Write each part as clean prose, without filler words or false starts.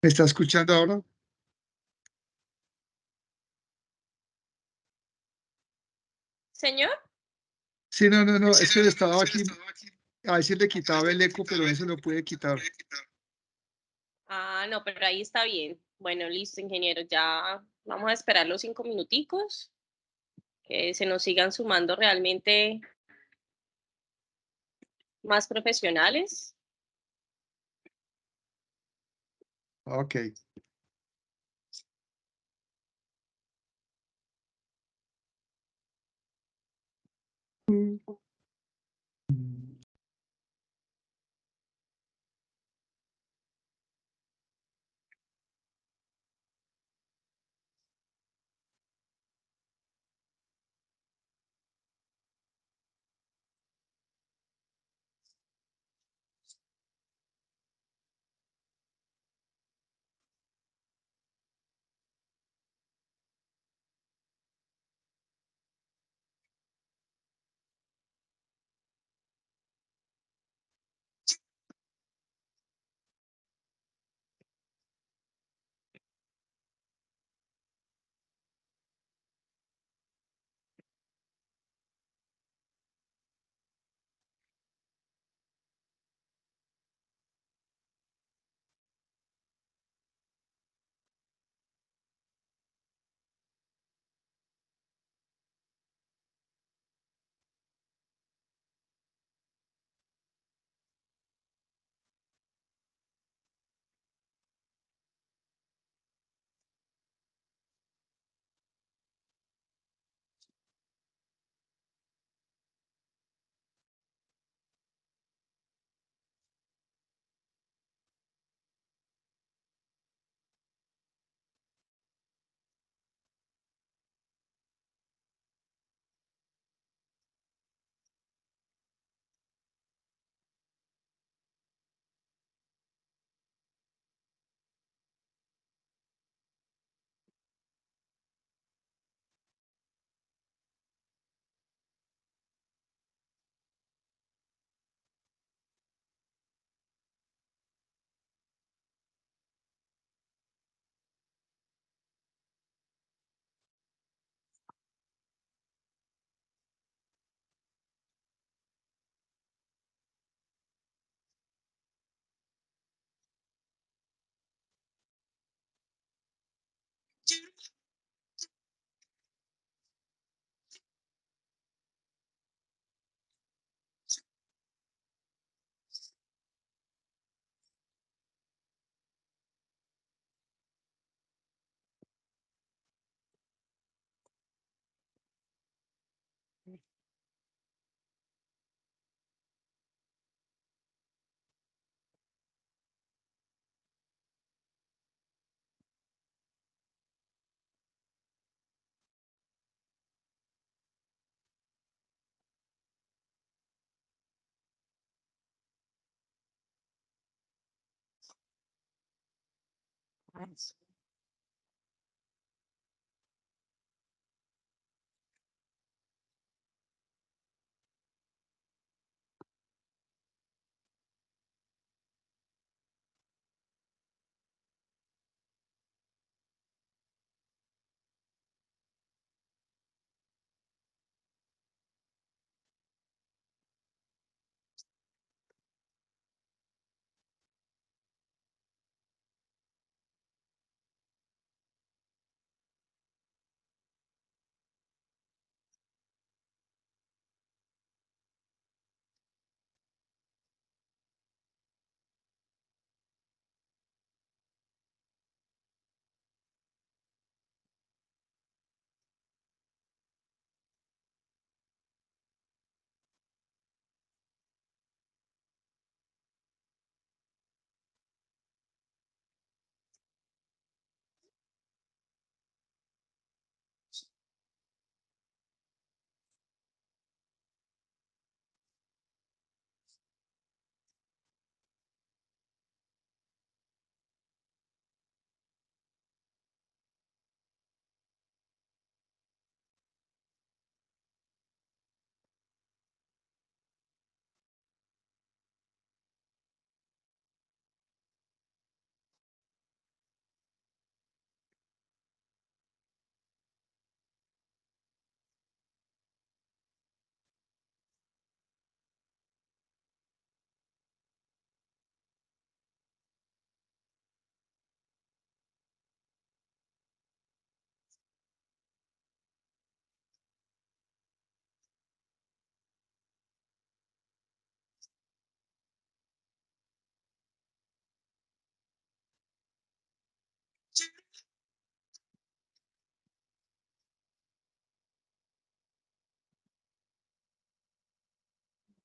¿Me está escuchando ahora? Señor, Sí, no, no, no, es que le estaba aquí, a ver si le quitaba el eco, pero no se lo puede quitar. no, pero ahí está bien. Bueno, listo, ingeniero, ya vamos a esperar los 5 minuticos, que se nos sigan sumando realmente más profesionales. Ok.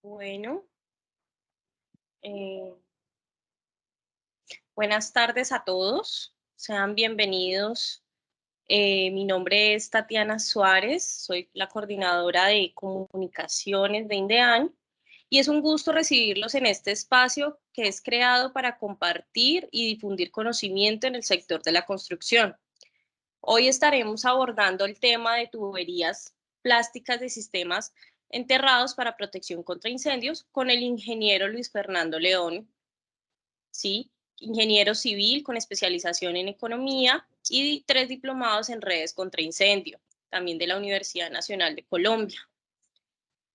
Bueno, eh, buenas tardes a todos. Sean bienvenidos. Mi nombre es Tatiana Suárez, soy la coordinadora de comunicaciones de INDEAN y es un gusto recibirlos en este espacio que es creado para compartir y difundir conocimiento en el sector de la construcción. Hoy estaremos abordando el tema de tuberías plásticas de sistemas enterrados para protección contra incendios con el ingeniero Luis Fernando León, ¿sí? Ingeniero civil con especialización en economía y 3 diplomados en redes contra incendio, también de la Universidad Nacional de Colombia.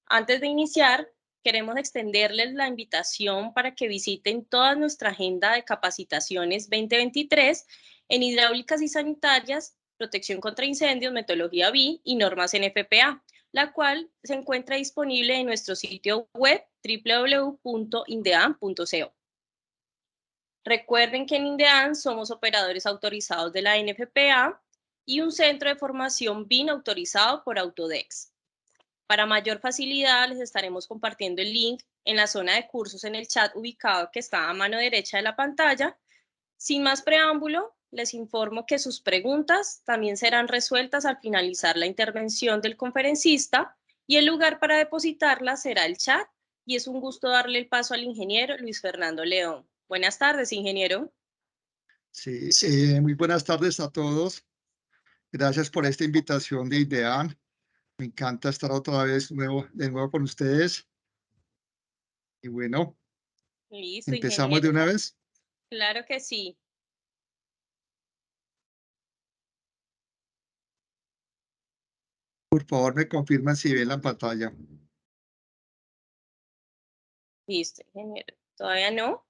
Antes de iniciar, queremos extenderles la invitación para que visiten toda nuestra agenda de capacitaciones 2023 en hidráulicas y sanitarias, protección contra incendios, metodología BI y normas NFPA, la cual se encuentra disponible en nuestro sitio web www.indean.co. Recuerden que en INDEAN somos operadores autorizados de la NFPA y un centro de formación BIN autorizado por Autodex. Para mayor facilidad, les estaremos compartiendo el link en la zona de cursos en el chat ubicado que está a mano derecha de la pantalla. Sin más preámbulo, les informo que sus preguntas también serán resueltas al finalizar la intervención del conferencista y el lugar para depositarlas será el chat. Y es un gusto darle el paso al ingeniero Luis Fernando León. Buenas tardes, ingeniero. Sí, muy buenas tardes a todos. Gracias por esta invitación de IDEAN. Me encanta estar otra vez de nuevo con ustedes. Y bueno, Listo, empezamos de ingeniero. una vez. Claro que sí. Por favor, me confirman si ven la pantalla. Listo, ingeniero. ¿Todavía no?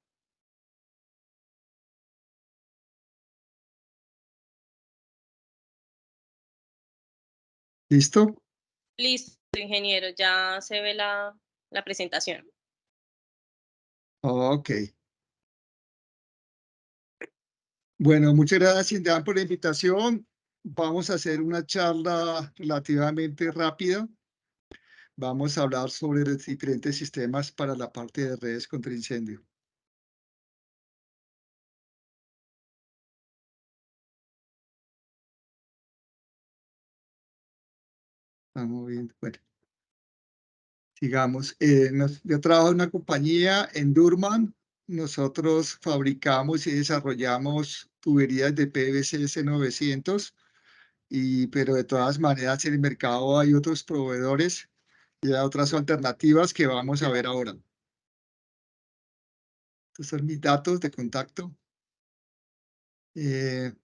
¿Listo? Listo, ingeniero. Ya se ve la presentación. Ok. Bueno, muchas gracias, IDEAN, por la invitación. Vamos a hacer una charla relativamente rápida. Vamos a hablar sobre los diferentes sistemas para la parte de redes contra incendio. Estamos bien. Bueno, sigamos. Yo trabajo en una compañía en Durban. Nosotros fabricamos y desarrollamos tuberías de PVC C900, pero de todas maneras en el mercado hay otros proveedores y hay otras alternativas que vamos a ver ahora. Estos son mis datos de contacto. El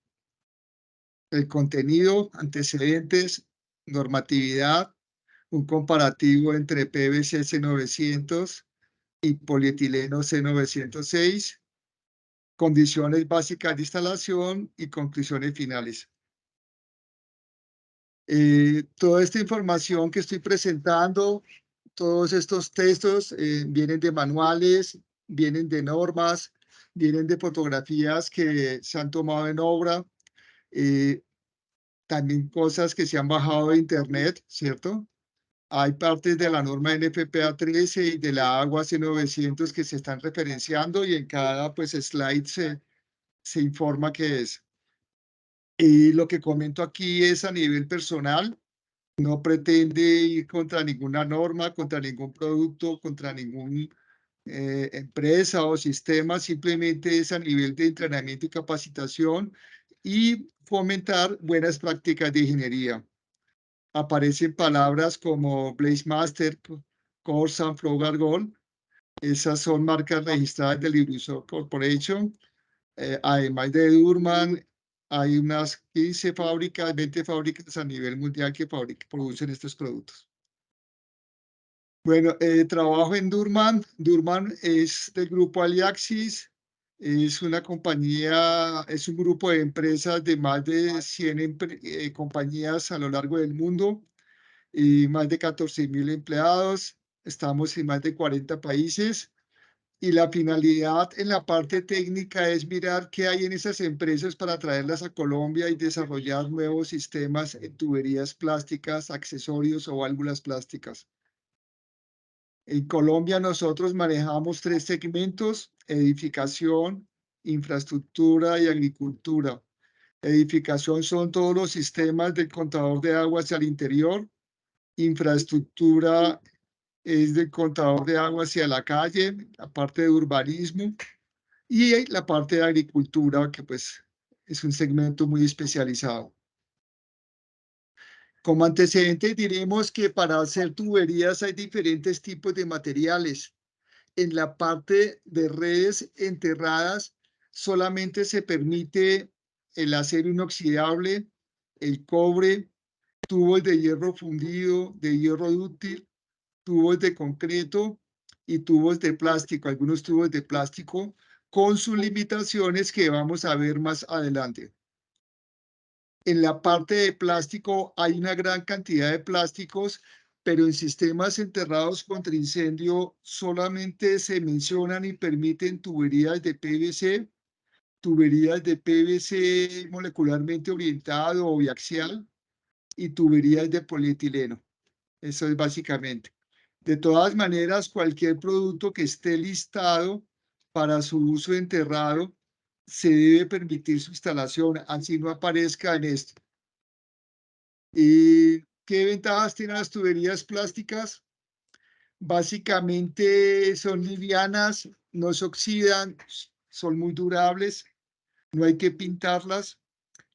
contenido, antecedentes, normatividad, un comparativo entre PVC C900 y polietileno C906, condiciones básicas de instalación y conclusiones finales. Toda esta información que estoy presentando, todos estos textos vienen de manuales, vienen de normas, vienen de fotografías que se han tomado en obra, también cosas que se han bajado de internet, ¿cierto? Hay partes de la norma NFPA 13 y de la agua C900 que se están referenciando y en cada pues, slide se informa qué es. Y lo que comento aquí es a nivel personal, no pretende ir contra ninguna norma, contra ningún producto, contra ninguna empresa o sistema, simplemente es a nivel de entrenamiento y capacitación y fomentar buenas prácticas de ingeniería. Aparecen palabras como Blaze Master, Corsan, Flow Gold. Esas son marcas registradas del Ibrusor Corporation. Además de Durman, hay unas 15 fábricas, 20 fábricas a nivel mundial que producen estos productos. Bueno, trabajo en Durman. Durman es del grupo Aliaxis. Es una compañía, es un grupo de empresas de más de 100 compañías a lo largo del mundo y más de 14.000 empleados. Estamos en más de 40 países. Y la finalidad en la parte técnica es mirar qué hay en esas empresas para traerlas a Colombia y desarrollar nuevos sistemas en tuberías plásticas, accesorios o válvulas plásticas. En Colombia nosotros manejamos 3 segmentos: edificación, infraestructura y agricultura. Edificación son todos los sistemas del contador de agua hacia el interior. Infraestructura es del contador de agua hacia la calle, la parte de urbanismo y la parte de agricultura, que pues es un segmento muy especializado. Como antecedente diremos que para hacer tuberías hay diferentes tipos de materiales. En la parte de redes enterradas solamente se permite el acero inoxidable, el cobre, tubos de hierro fundido, de hierro dúctil, tubos de concreto y tubos de plástico, algunos tubos de plástico con sus limitaciones que vamos a ver más adelante. En la parte de plástico hay una gran cantidad de plásticos, pero en sistemas enterrados contra incendio solamente se mencionan y permiten tuberías de PVC molecularmente orientado o biaxial y tuberías de polietileno. Eso es básicamente. De todas maneras, cualquier producto que esté listado para su uso enterrado, se debe permitir su instalación, así no aparezca en esto. ¿Y qué ventajas tienen las tuberías plásticas? Básicamente son livianas, no se oxidan, son muy durables, no hay que pintarlas.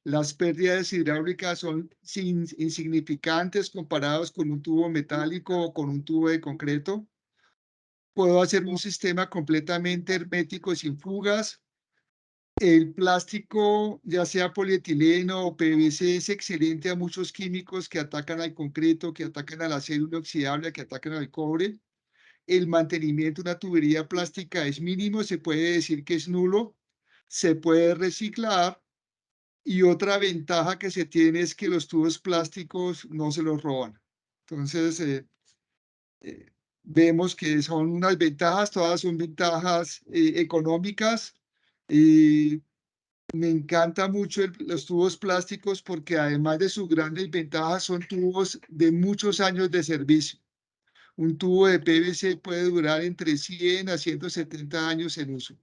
Las pérdidas hidráulicas son insignificantes comparados con un tubo metálico o con un tubo de concreto. Puedo hacer un sistema completamente hermético sin fugas. El plástico, ya sea polietileno o PVC, es excelente a muchos químicos que atacan al concreto, que atacan al acero inoxidable, que atacan al cobre. El mantenimiento de una tubería plástica es mínimo, se puede decir que es nulo, se puede reciclar. Y otra ventaja que se tiene es que los tubos plásticos no se los roban. Entonces, eh, vemos que son unas ventajas, todas son ventajas económicas. Y me encanta mucho los tubos plásticos porque además de sus grandes ventajas son tubos de muchos años de servicio. Un tubo de PVC puede durar entre 100 a 170 años en uso.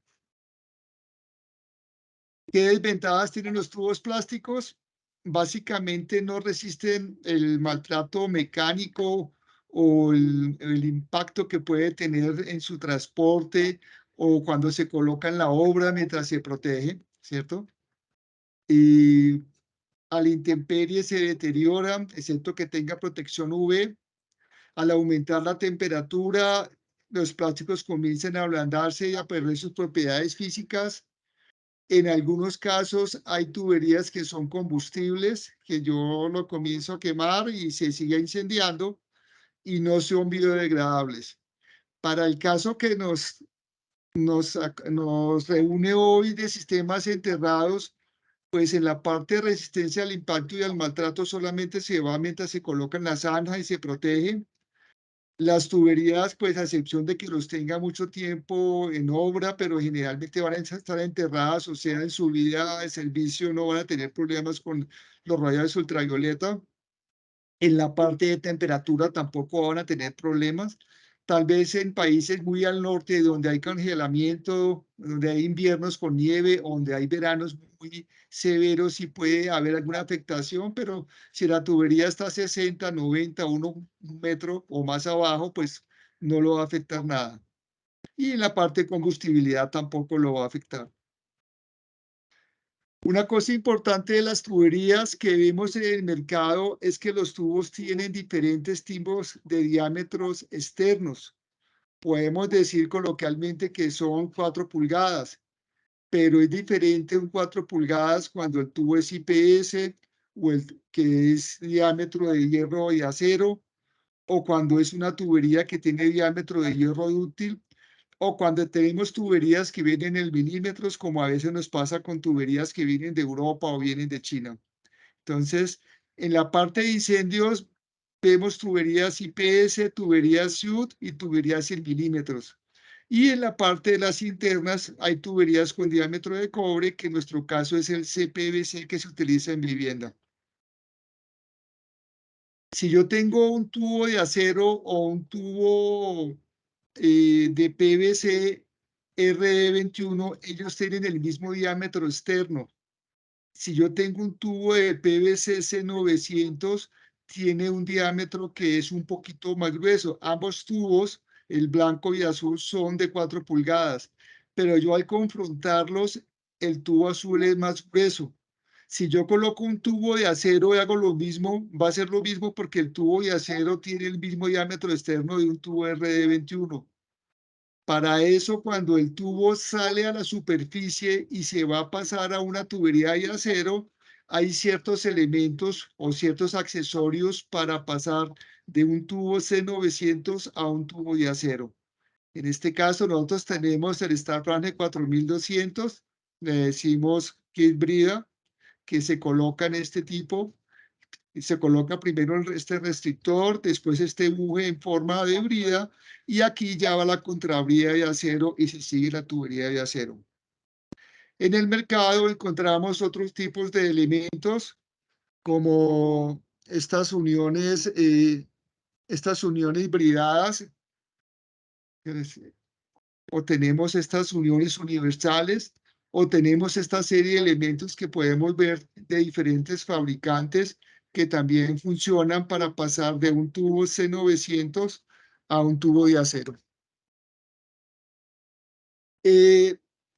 ¿Qué desventajas tienen los tubos plásticos? Básicamente no resisten el maltrato mecánico o el impacto que puede tener en su transporte o cuando se coloca en la obra mientras se protege, ¿cierto? Y a la intemperie se deterioran, excepto que tenga protección UV. Al aumentar la temperatura, los plásticos comienzan a ablandarse y a perder sus propiedades físicas. En algunos casos hay tuberías que son combustibles, que yo lo comienzo a quemar y se sigue incendiando y no son biodegradables. Para el caso que nos reúne hoy de sistemas enterrados, pues en la parte de resistencia al impacto y al maltrato solamente se va mientras se colocan las zanjas y se protegen. Las tuberías, pues a excepción de que los tenga mucho tiempo en obra, pero generalmente van a estar enterradas, o sea, en su vida de servicio no van a tener problemas con los rayos ultravioleta. En la parte de temperatura tampoco van a tener problemas. Tal vez en países muy al norte donde hay congelamiento, donde hay inviernos con nieve, donde hay veranos muy severos, sí puede haber alguna afectación, pero si la tubería está a 60, 90, un metro o más abajo, pues no lo va a afectar nada. Y en la parte de combustibilidad tampoco lo va a afectar. Una cosa importante de las tuberías que vemos en el mercado es que los tubos tienen diferentes tipos de diámetros externos. Podemos decir coloquialmente que son 4 pulgadas, pero es diferente un 4 pulgadas cuando el tubo es IPS o el que es diámetro de hierro y acero, o cuando es una tubería que tiene diámetro de hierro dúctil, o cuando tenemos tuberías que vienen en milímetros, como a veces nos pasa con tuberías que vienen de Europa o vienen de China. Entonces, en la parte de incendios, vemos tuberías IPS, tuberías SUD y tuberías en milímetros. Y en la parte de las internas hay tuberías con diámetro de cobre, que en nuestro caso es el CPVC que se utiliza en vivienda. Si yo tengo un tubo de acero o un tubo de PVC RD21, ellos tienen el mismo diámetro externo. Si yo tengo un tubo de PVC C900, tiene un diámetro que es un poquito más grueso. Ambos tubos, el blanco y azul, son de 4 pulgadas, pero yo al confrontarlos, el tubo azul es más grueso. Si yo coloco un tubo de acero y hago lo mismo, va a ser lo mismo porque el tubo de acero tiene el mismo diámetro externo de un tubo RD21. Para eso, cuando el tubo sale a la superficie y se va a pasar a una tubería de acero, hay ciertos elementos o ciertos accesorios para pasar de un tubo C900 a un tubo de acero. En este caso, nosotros tenemos el StarFrange 4200, le decimos kit brida, que se coloca en este tipo. Se coloca primero este restrictor, después este buje en forma de brida, y aquí ya va la contrabrida de acero y se sigue la tubería de acero. En el mercado encontramos otros tipos de elementos como estas uniones hibridadas, o tenemos estas uniones universales, o tenemos esta serie de elementos que podemos ver de diferentes fabricantes que también funcionan para pasar de un tubo C900 a un tubo de acero.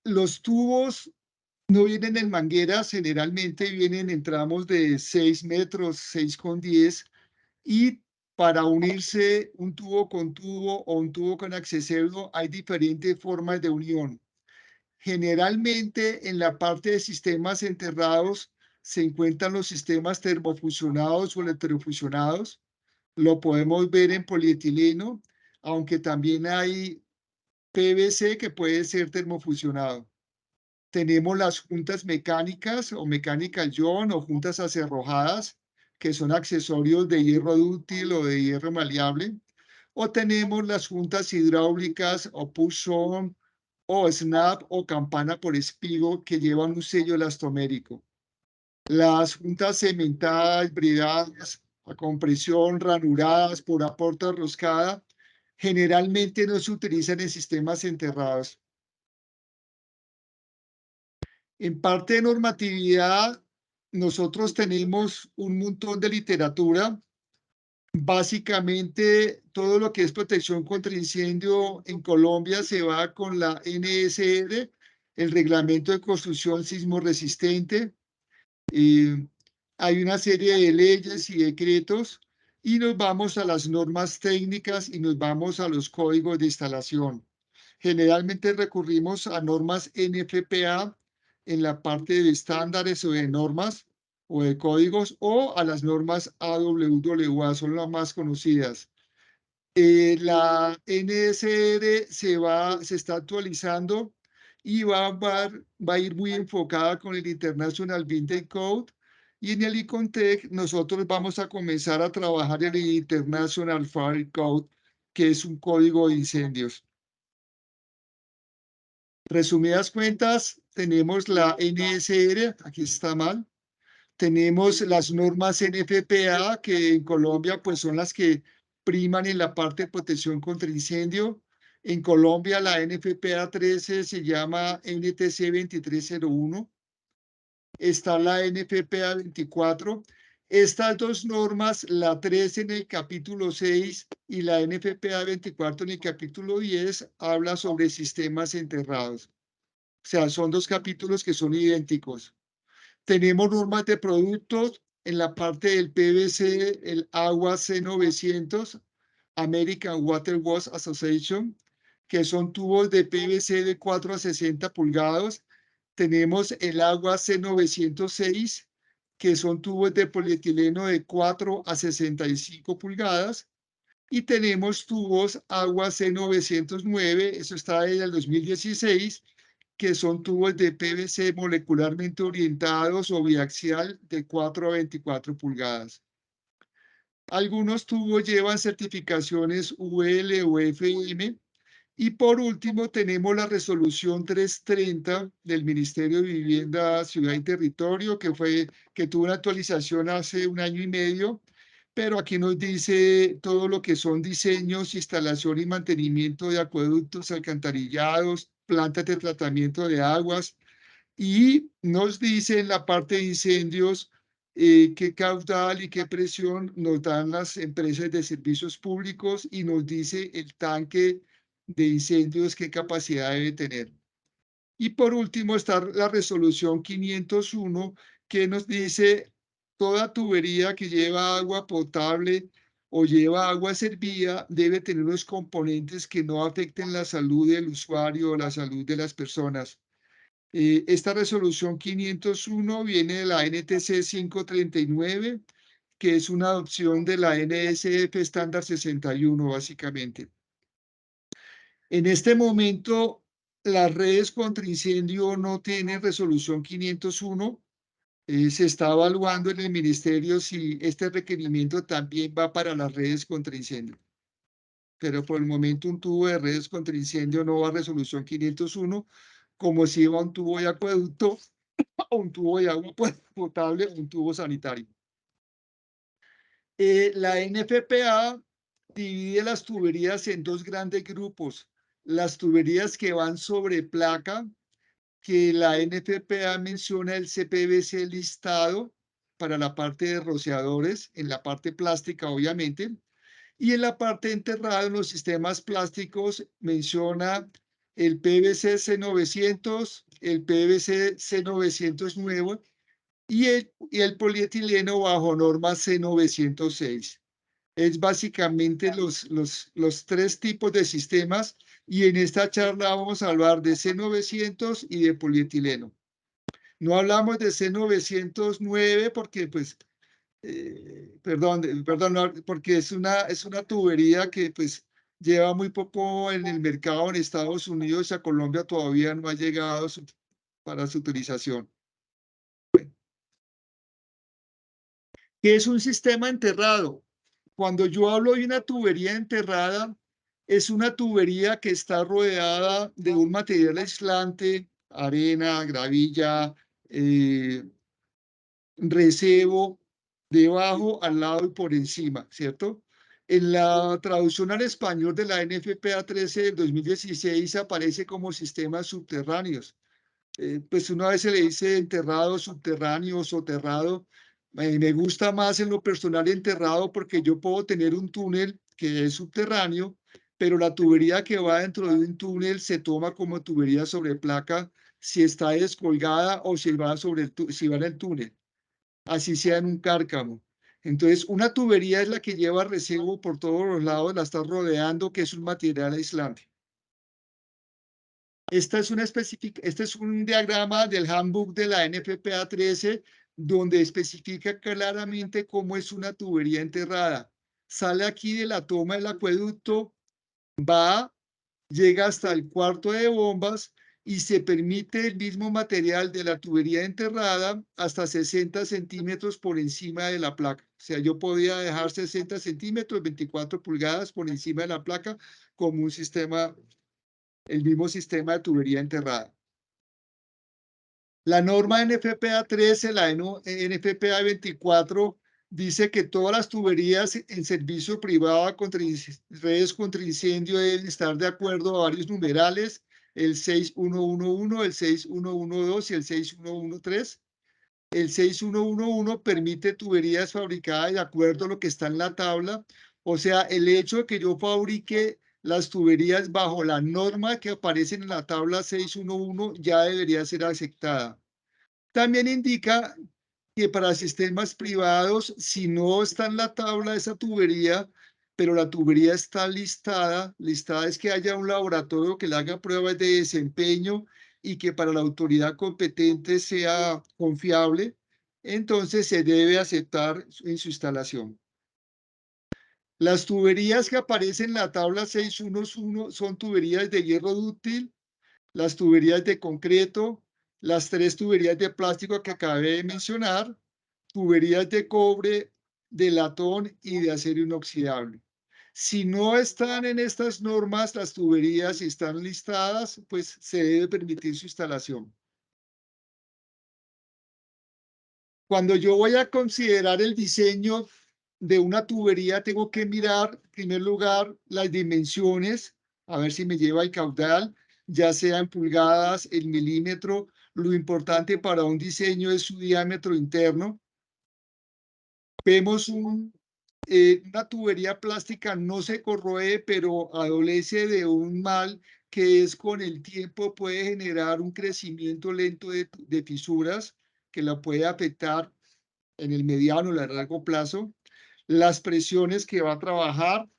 Los tubos no vienen en mangueras, generalmente vienen en tramos de 6 metros, 6,10, y para unirse un tubo con tubo o un tubo con accesorio hay diferentes formas de unión. Generalmente en la parte de sistemas enterrados se encuentran los sistemas termofusionados o electrofusionados. Lo podemos ver en polietileno, aunque también hay PVC que puede ser termofusionado. Tenemos las juntas mecánicas o mechanical joint o juntas acerrojadas, que son accesorios de hierro dúctil o de hierro maleable. O tenemos las juntas hidráulicas o push-on o snap o campana por espigo que llevan un sello elastomérico. Las juntas cementadas, bridadas, a compresión, ranuradas por aporte roscada, generalmente no se utilizan en sistemas enterrados. En parte de normatividad, nosotros tenemos un montón de literatura. Básicamente, todo lo que es protección contra incendio en Colombia se va con la NSR, el Reglamento de Construcción Sismo Resistente. Hay una serie de leyes y decretos y nos vamos a las normas técnicas y nos vamos a los códigos de instalación. Generalmente recurrimos a normas NFPA en la parte de estándares o de normas o de códigos, o a las normas AWWA, son las más conocidas. La NSR se está actualizando y va a ir muy enfocada con el International Building Code, y en el ICONTEC nosotros vamos a comenzar a trabajar en el International Fire Code, que es un código de incendios. Resumidas cuentas, tenemos la NSR, aquí está mal. Tenemos las normas NFPA, que en Colombia pues son las que priman en la parte de protección contra incendio. En Colombia la NFPA 13 se llama NTC 2301. Está la NFPA 24. Estas dos normas, la 13 en el capítulo 6 y la NFPA 24 en el capítulo 10, habla sobre sistemas enterrados. O sea, son dos capítulos que son idénticos. Tenemos normas de productos en la parte del PVC, el agua C900, American Water Works Association, que son tubos de PVC de 4 a 60 pulgadas. Tenemos el agua C906, que son tubos de polietileno de 4 a 65 pulgadas. Y tenemos tubos agua C909, eso está desde el 2016, que son tubos de PVC molecularmente orientados o biaxial de 4 a 24 pulgadas. Algunos tubos llevan certificaciones UL o FM. Y por último, tenemos la resolución 330 del Ministerio de Vivienda, Ciudad y Territorio, que tuvo una actualización hace un año y medio, pero aquí nos dice todo lo que son diseños, instalación y mantenimiento de acueductos, alcantarillados, plantas de tratamiento de aguas, y nos dice en la parte de incendios qué caudal y qué presión nos dan las empresas de servicios públicos, y nos dice el tanque de incendios qué capacidad debe tener. Y por último está la resolución 501, que nos dice toda tubería que lleva agua potable o lleva agua servida debe tener unos componentes que no afecten la salud del usuario o la salud de las personas. Esta resolución 501 viene de la NTC 539, que es una adopción de la NSF estándar 61, básicamente. En este momento, las redes contra incendio no tienen resolución 501. Se está evaluando en el ministerio si este requerimiento también va para las redes contra incendio. Pero por el momento un tubo de redes contra incendio no va a resolución 501, como si va un tubo de acueducto o un tubo de agua potable o un tubo sanitario. La NFPA divide las tuberías en dos grandes grupos. Las tuberías que van sobre placa, que la NFPA menciona el CPVC listado para la parte de rociadores, en la parte plástica obviamente, y en la parte enterrada en los sistemas plásticos menciona el PVC C900, el PVC C900 nuevo y el polietileno bajo norma C906. Es básicamente los tres tipos de sistemas, y en esta charla vamos a hablar de C900 y de polietileno. No hablamos de C909 porque, pues, perdón, no, porque es una tubería que, pues, lleva muy poco en el mercado en Estados Unidos, y a Colombia todavía no ha llegado para su utilización. ¿Qué es un sistema enterrado? Cuando yo hablo de una tubería enterrada, es una tubería que está rodeada de un material aislante, arena, gravilla, recebo, debajo, al lado y por encima, ¿cierto? En la traducción al español de la NFPA 13 del 2016 aparece como sistemas subterráneos. Pues una vez se le dice enterrado, subterráneo, soterrado. Me gusta más en lo personal enterrado porque yo puedo tener un túnel que es subterráneo, pero la tubería que va dentro de un túnel se toma como tubería sobre placa si está descolgada o si va, si va en el túnel, así sea en un cárcamo. Entonces, una tubería es la que lleva recibo por todos los lados, la está rodeando, que es un material aislante. Este es un diagrama del handbook de la NFPA 13, donde especifica claramente cómo es una tubería enterrada. Sale aquí de la toma del acueducto, va, llega hasta el cuarto de bombas y se permite el mismo material de la tubería enterrada hasta 60 centímetros por encima de la placa. O sea, yo podía dejar 60 centímetros, 24 pulgadas por encima de la placa, como un sistema, el mismo sistema de tubería enterrada. La norma NFPA 13, la NFPA 24, dice que todas las tuberías en servicio privado contra redes contra incendio deben estar de acuerdo a varios numerales, el 6111, el 6112 y el 6113. El 6111 permite tuberías fabricadas de acuerdo a lo que está en la tabla. O sea, el hecho de que yo fabrique las tuberías bajo la norma que aparece en la tabla 611 ya debería ser aceptada. También indica que para sistemas privados, si no está en la tabla esa tubería, pero la tubería está listada es que haya un laboratorio que le haga pruebas de desempeño y que para la autoridad competente sea confiable, entonces se debe aceptar en su instalación. Las tuberías que aparecen en la tabla 611 son tuberías de hierro dúctil, las tuberías de concreto, las tres tuberías de plástico que acabé de mencionar, tuberías de cobre, de latón y de acero inoxidable. Si no están en estas normas, las tuberías, si están listadas, pues se debe permitir su instalación. Cuando yo voy a considerar el diseño de una tubería tengo que mirar, en primer lugar, las dimensiones, a ver si me lleva el caudal, ya sea en pulgadas, el milímetro. Lo importante para un diseño es su diámetro interno. Vemos una tubería plástica no se corroe, pero adolece de un mal que es con el tiempo puede generar un crecimiento lento de fisuras que la puede afectar en el mediano o largo plazo. Las presiones que va a trabajar,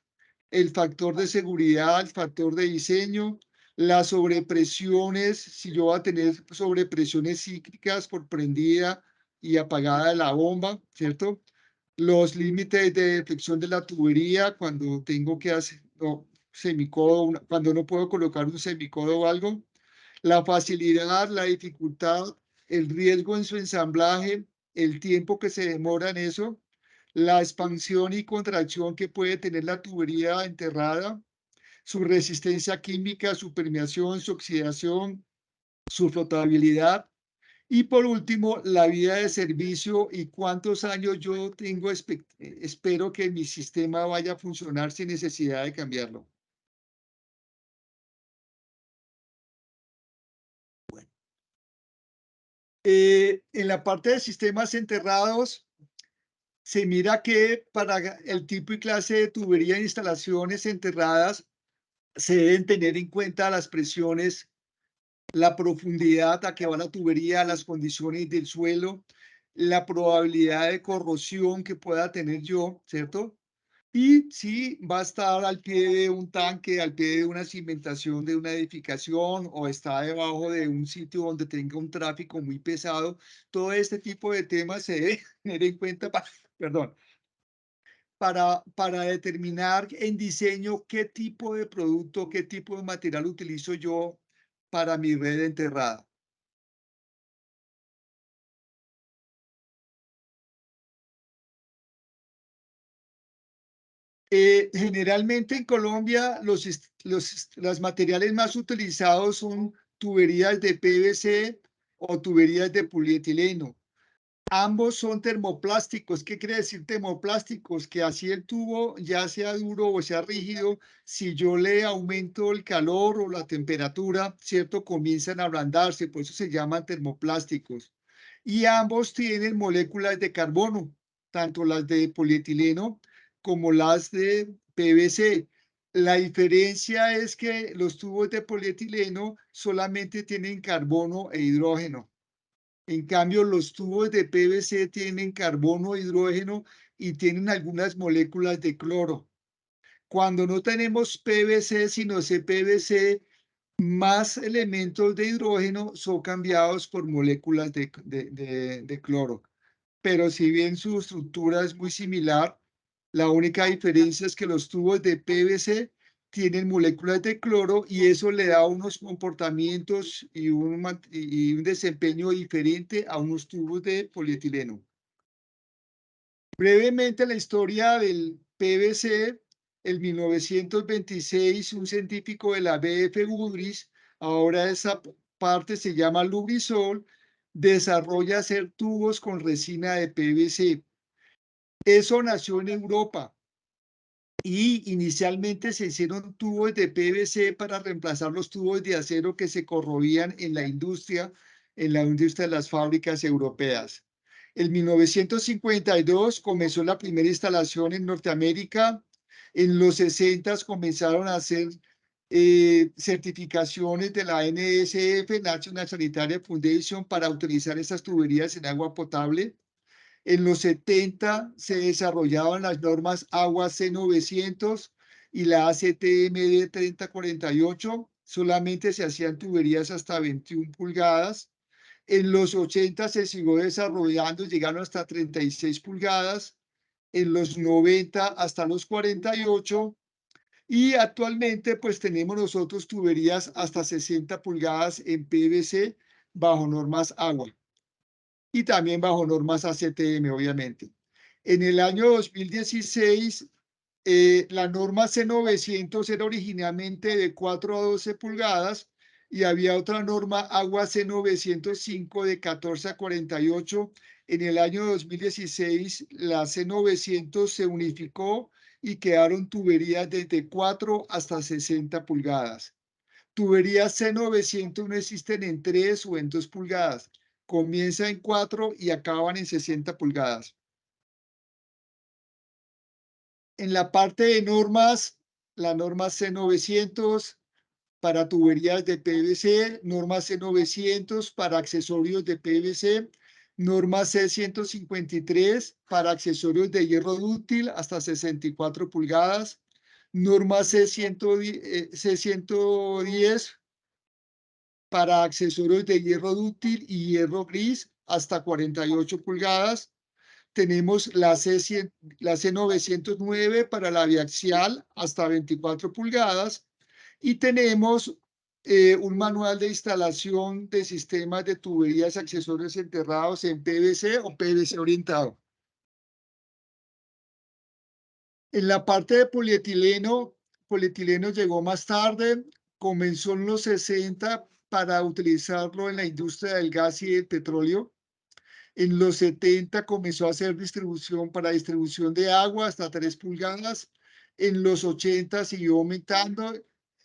el factor de seguridad, el factor de diseño, las sobrepresiones, si yo voy a tener sobrepresiones cíclicas por prendida y apagada la bomba, ¿cierto? Los límites de deflexión de la tubería cuando tengo que hacer semicodo, cuando no puedo colocar un semicodo o algo, la facilidad, la dificultad, el riesgo en su ensamblaje, el tiempo que se demora en eso, la expansión y contracción que puede tener la tubería enterrada, su resistencia química, su permeación, su oxidación, su flotabilidad. Y por último, la vida de servicio y cuántos años yo tengo, espero que mi sistema vaya a funcionar sin necesidad de cambiarlo. En la parte de sistemas enterrados, se mira que para el tipo y clase de tubería de instalaciones enterradas, se deben tener en cuenta las presiones, la profundidad a que va la tubería, las condiciones del suelo, la probabilidad de corrosión que pueda tener yo, ¿cierto? Y si va a estar al pie de un tanque, al pie de una cimentación de una edificación o está debajo de un sitio donde tenga un tráfico muy pesado, todo este tipo de temas se debe tener en cuenta perdón, para determinar en diseño qué tipo de producto, qué tipo de material utilizo yo para mi red enterrada. Generalmente en Colombia los materiales más utilizados son tuberías de PVC o tuberías de polietileno. Ambos son termoplásticos. ¿Qué quiere decir termoplásticos? Que así el tubo, ya sea duro o sea rígido, si yo le aumento el calor o la temperatura, ¿cierto? Comienzan a ablandarse, por eso se llaman termoplásticos. Y ambos tienen moléculas de carbono, tanto las de polietileno como las de PVC. La diferencia es que los tubos de polietileno solamente tienen carbono e hidrógeno. En cambio, los tubos de PVC tienen carbono, hidrógeno y tienen algunas moléculas de cloro. Cuando no tenemos PVC, sino CPVC, más elementos de hidrógeno son cambiados por moléculas de cloro. Pero si bien su estructura es muy similar, la única diferencia es que los tubos de PVC tienen moléculas de cloro y eso le da unos comportamientos y un desempeño diferente a unos tubos de polietileno. Brevemente la historia del PVC, en 1926 un científico de la BF Goodrich, ahora esa parte se llama Lubrizol, desarrolla hacer tubos con resina de PVC. Eso nació en Europa y inicialmente se hicieron tubos de PVC para reemplazar los tubos de acero que se corroían en la industria de las fábricas europeas. En 1952 comenzó la primera instalación en Norteamérica. En los 60 comenzaron a hacer certificaciones de la NSF, National Sanitary Foundation, para utilizar esas tuberías en agua potable. En los 70 se desarrollaban las normas Agua C900 y la ACTMD 3048. Solamente se hacían tuberías hasta 21 pulgadas. En los 80 se siguió desarrollando, llegaron hasta 36 pulgadas. En los 90 hasta los 48. Y actualmente pues tenemos nosotros tuberías hasta 60 pulgadas en PVC bajo normas agua y también bajo normas ACTM, obviamente. En el año 2016, la norma C900 era originalmente de 4 a 12 pulgadas y había otra norma, agua C905 de 14 a 48. En el año 2016, la C900 se unificó y quedaron tuberías desde 4 hasta 60 pulgadas. Tuberías C900 no existen en 3 o en 2 pulgadas. Comienza en 4 y acaban en 60 pulgadas. En la parte de normas, la norma C900 para tuberías de PVC, norma C900 para accesorios de PVC, norma C153 para accesorios de hierro dúctil hasta 64 pulgadas, norma C110 para accesorios de hierro dúctil y hierro gris hasta 48 pulgadas. Tenemos la C909 para la biaxial hasta 24 pulgadas y tenemos un manual de instalación de sistemas de tuberías y accesorios enterrados en PVC o PVC orientado. En la parte de polietileno, polietileno llegó más tarde, comenzó en los 60 para utilizarlo en la industria del gas y del petróleo. En los 70 comenzó a hacer distribución para distribución de agua hasta 3 pulgadas. En los 80 siguió aumentando.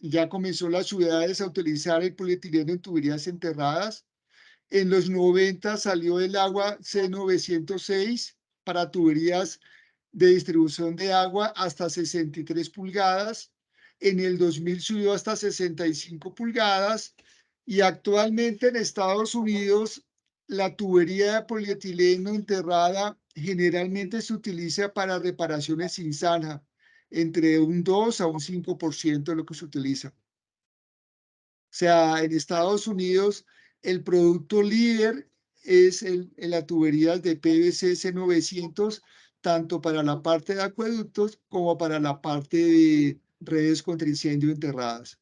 Ya comenzó las ciudades a utilizar el polietileno en tuberías enterradas. En los 90 salió el agua C906 para tuberías de distribución de agua hasta 63 pulgadas. En el 2000 subió hasta 65 pulgadas y actualmente en Estados Unidos la tubería de polietileno enterrada generalmente se utiliza para reparaciones sin zanja, entre un 2 a un 5% de lo que se utiliza. O sea, en Estados Unidos el producto líder es la tubería de PVC C900, tanto para la parte de acueductos como para la parte de redes contra incendio enterradas.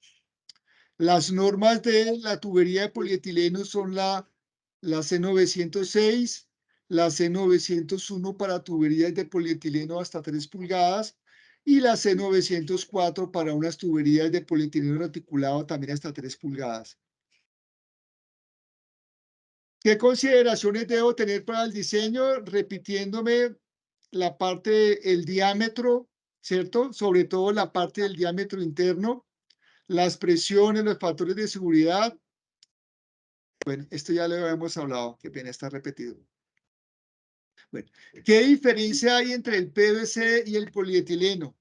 Las normas de la tubería de polietileno son la C906, la C901 para tuberías de polietileno hasta 3 pulgadas y la C904 para unas tuberías de polietileno reticulado también hasta 3 pulgadas. ¿Qué consideraciones debo tener para el diseño? Repitiéndome la parte, el diámetro, ¿cierto? Sobre todo la parte del diámetro interno, las presiones, los factores de seguridad. Bueno, esto ya lo habíamos hablado, qué pena está repetido. Bueno, ¿qué diferencia hay entre el PVC y el polietileno?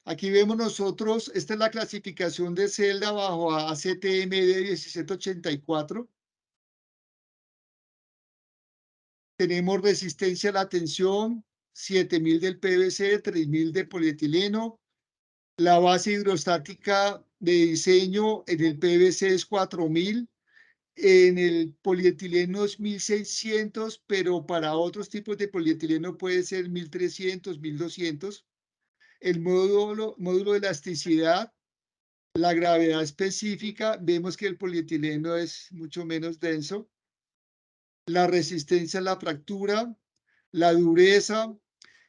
Aquí vemos nosotros, esta es la clasificación de celda bajo ACTMD 1784. Tenemos resistencia a la tensión, 7000 del PVC, 3000 de polietileno. La base hidrostática de diseño en el PVC es 4000. En el polietileno es 1600, pero para otros tipos de polietileno puede ser 1300, 1200. El módulo de elasticidad, la gravedad específica, vemos que el polietileno es mucho menos denso. La resistencia a la fractura, la dureza.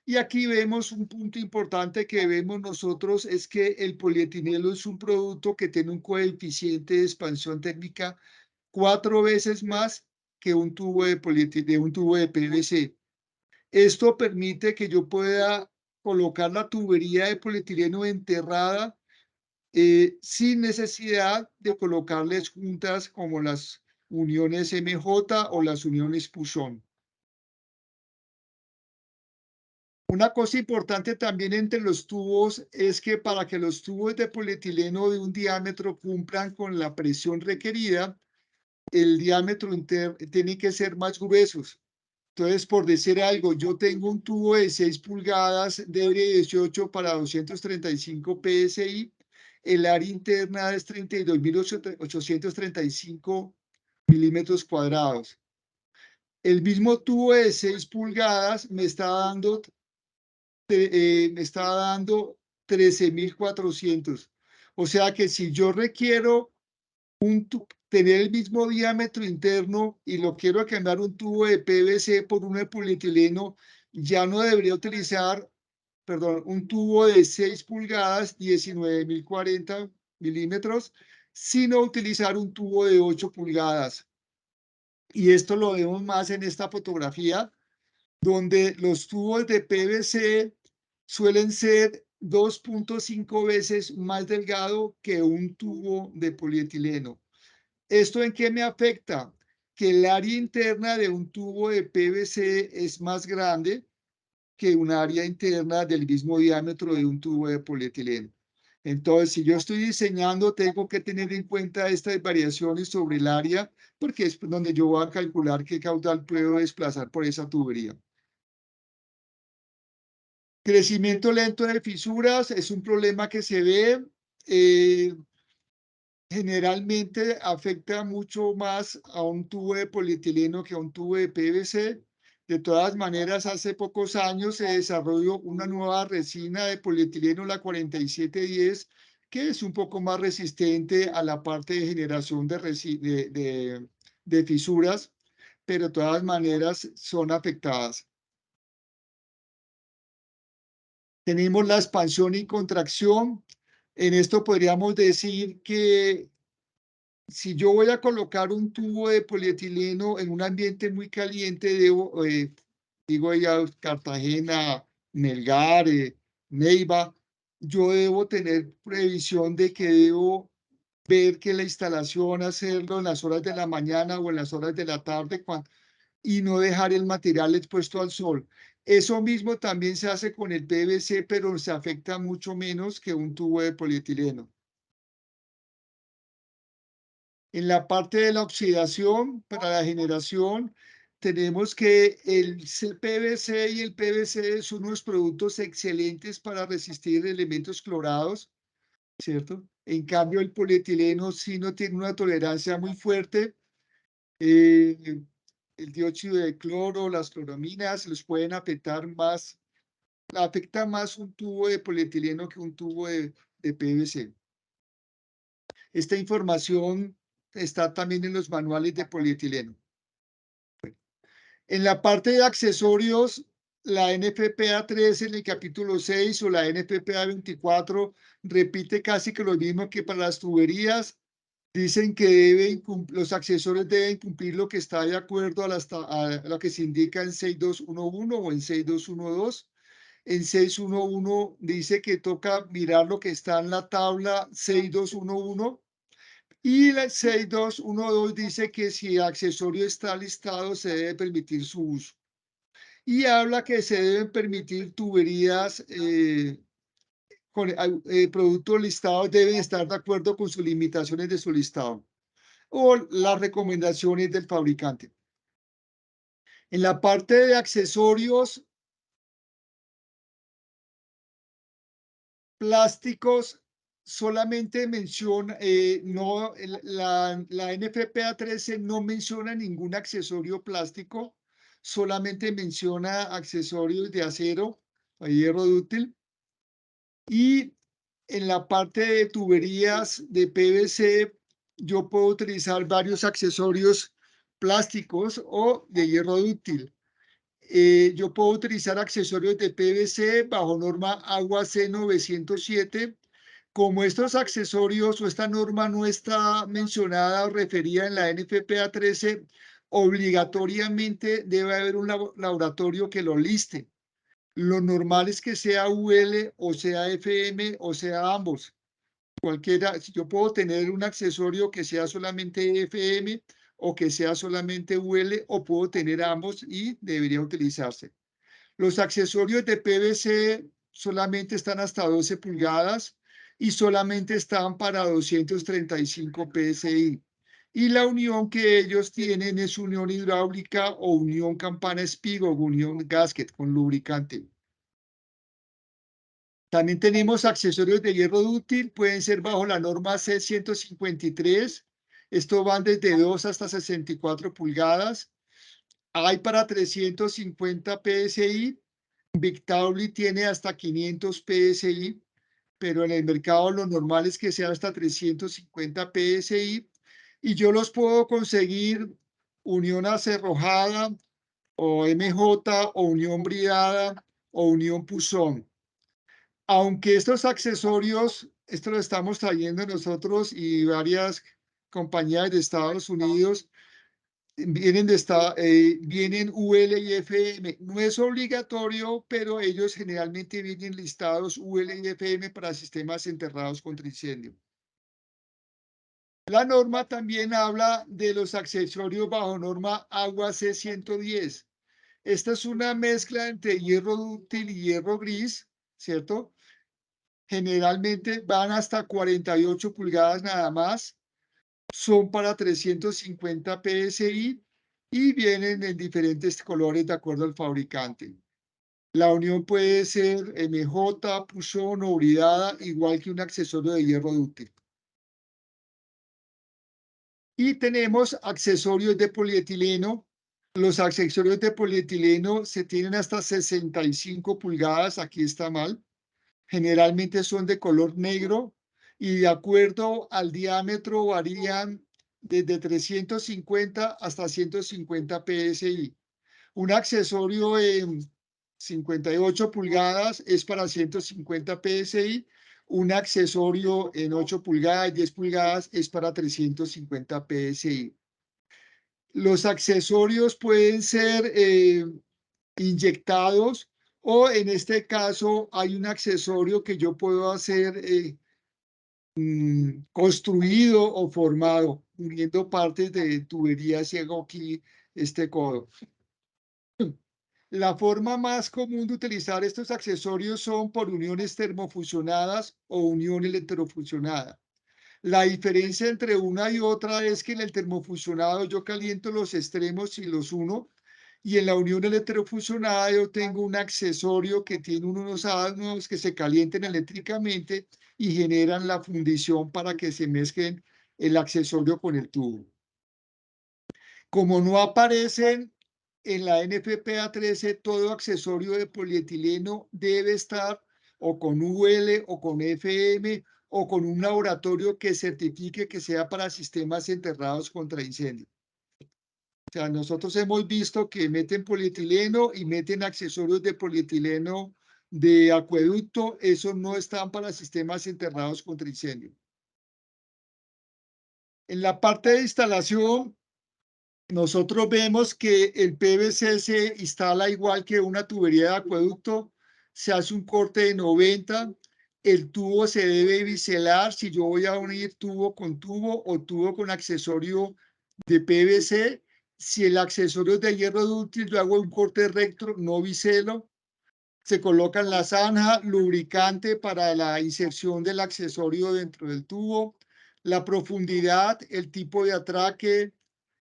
Y aquí vemos un punto importante que vemos nosotros, es que el polietileno es un producto que tiene un coeficiente de expansión térmica 4 veces más que un tubo de un tubo de PVC. Esto permite que yo pueda colocar la tubería de polietileno enterrada sin necesidad de colocarles juntas como las uniones MJ o las uniones Puchon. Una cosa importante también entre los tubos es que para que los tubos de polietileno de un diámetro cumplan con la presión requerida, el diámetro tiene que ser más gruesos. Entonces, por decir algo, yo tengo un tubo de 6 pulgadas de R18 para 235 PSI. El área interna es 32.835 milímetros cuadrados. El mismo tubo de 6 pulgadas me está dando 13.400. O sea que si yo requiero tener el mismo diámetro interno y lo quiero cambiar un tubo de PVC por uno de polietileno, ya no debería utilizar, perdón, un tubo de 6 pulgadas, 19.040 milímetros, sino utilizar un tubo de 8 pulgadas. Y esto lo vemos más en esta fotografía, donde los tubos de PVC suelen ser 2.5 veces más delgado que un tubo de polietileno. ¿Esto en qué me afecta? Que el área interna de un tubo de PVC es más grande que un área interna del mismo diámetro de un tubo de polietileno. Entonces, si yo estoy diseñando, tengo que tener en cuenta estas variaciones sobre el área, porque es donde yo voy a calcular qué caudal puedo desplazar por esa tubería. Crecimiento lento de fisuras es un problema que se ve. eh, Generalmente afecta mucho más a un tubo de polietileno que a un tubo de PVC. De todas maneras, hace pocos años se desarrolló una nueva resina de polietileno, la 4710, que es un poco más resistente a la parte de generación de fisuras, pero de todas maneras son afectadas. Tenemos la expansión y contracción. En esto podríamos decir que si yo voy a colocar un tubo de polietileno en un ambiente muy caliente, digo ya Cartagena, Melgar, Neiva, yo debo tener previsión de que debo ver que la instalación, hacerlo en las horas de la mañana o en las horas de la tarde y no dejar el material expuesto al sol. Eso mismo también se hace con el PVC, pero se afecta mucho menos que un tubo de polietileno. En la parte de la oxidación para la generación, tenemos que el PVC y el PVC son unos productos excelentes para resistir elementos clorados, ¿cierto? En cambio, el polietileno sí no tiene una tolerancia muy fuerte. Eh, el dióxido de cloro, las cloraminas, los pueden afectar más, afecta más un tubo de polietileno que un tubo de PVC. Esta información está también en los manuales de polietileno. En la parte de accesorios, la NFPA 3 en el capítulo 6 o la NFPA 24 repite casi que lo mismo que para las tuberías. Dicen que los accesorios deben cumplir lo que está de acuerdo a lo que se indica en 6211 o en 6212. En 611 dice que toca mirar lo que está en la tabla 6211. Y la 6212 dice que si el accesorio está listado, se debe permitir su uso. Y habla que se deben permitir tuberías con productos listados, deben estar de acuerdo con sus limitaciones de su listado o las recomendaciones del fabricante. En la parte de accesorios plásticos, solamente menciona, no, la NFPA 13 no menciona ningún accesorio plástico, solamente menciona accesorios de acero o hierro dúctil. Y en la parte de tuberías de PVC, yo puedo utilizar varios accesorios plásticos o de hierro dúctil. Yo puedo utilizar accesorios de PVC bajo norma agua C907. Como estos accesorios o esta norma no está mencionada o referida en la NFPA 13, obligatoriamente debe haber un laboratorio que lo liste. Lo normal es que sea UL o sea FM o sea ambos. Cualquiera, si yo puedo tener un accesorio que sea solamente FM o que sea solamente UL o puedo tener ambos y debería utilizarse. Los accesorios de PVC solamente están hasta 12 pulgadas y solamente están para 235 PSI. Y la unión que ellos tienen es unión hidráulica o unión campana-espigo, unión gasket con lubricante. También tenemos accesorios de hierro dúctil, pueden ser bajo la norma C153. Esto van desde 2 hasta 64 pulgadas. Hay para 350 PSI. Victauli tiene hasta 500 PSI, pero en el mercado lo normal es que sea hasta 350 PSI. Y yo los puedo conseguir unión acerrojada o MJ o unión bridada o unión Pusón. Aunque estos accesorios esto lo estamos trayendo nosotros y varias compañías de Estados Unidos. Vienen UL y FM. No es obligatorio, pero ellos generalmente vienen listados UL y FM para sistemas enterrados contra incendio. La norma también habla de los accesorios bajo norma agua C110. Esta es una mezcla entre hierro dúctil y hierro gris, ¿cierto? Generalmente van hasta 48 pulgadas nada más. Son para 350 PSI y vienen en diferentes colores de acuerdo al fabricante. La unión puede ser MJ, Pushon o Bridada, igual que un accesorio de hierro dúctil. Y tenemos accesorios de polietileno. Los accesorios de polietileno se tienen hasta 65 pulgadas, aquí está mal. Generalmente son de color negro y de acuerdo al diámetro varían desde 350 hasta 150 PSI. Un accesorio en 58 pulgadas es para 150 PSI. Un accesorio en 8 pulgadas, 10 pulgadas es para 350 PSI. Los accesorios pueden ser inyectados o en este caso hay un accesorio que yo puedo hacer construido o formado, uniendo partes de tuberías y hago aquí este codo. La forma más común de utilizar estos accesorios son por uniones termofusionadas o unión electrofusionada. La diferencia entre una y otra es que en el termofusionado yo caliento los extremos y los uno, y en la unión electrofusionada yo tengo un accesorio que tiene unos átomos que se calienten eléctricamente y generan la fundición para que se mezclen el accesorio con el tubo. Como no aparecen en la NFPA 13, todo accesorio de polietileno debe estar o con UL o con FM o con un laboratorio que certifique que sea para sistemas enterrados contra incendio. O sea, nosotros hemos visto que meten polietileno y meten accesorios de polietileno de acueducto. Esos no están para sistemas enterrados contra incendio. En la parte de instalación, nosotros vemos que el PVC se instala igual que una tubería de acueducto. Se hace un corte de 90. El tubo se debe biselar si yo voy a unir tubo con tubo o tubo con accesorio de PVC. Si el accesorio es de hierro dúctil, yo hago un corte recto, no biselo. Se coloca en la zanja, lubricante para la inserción del accesorio dentro del tubo, la profundidad, el tipo de atraque,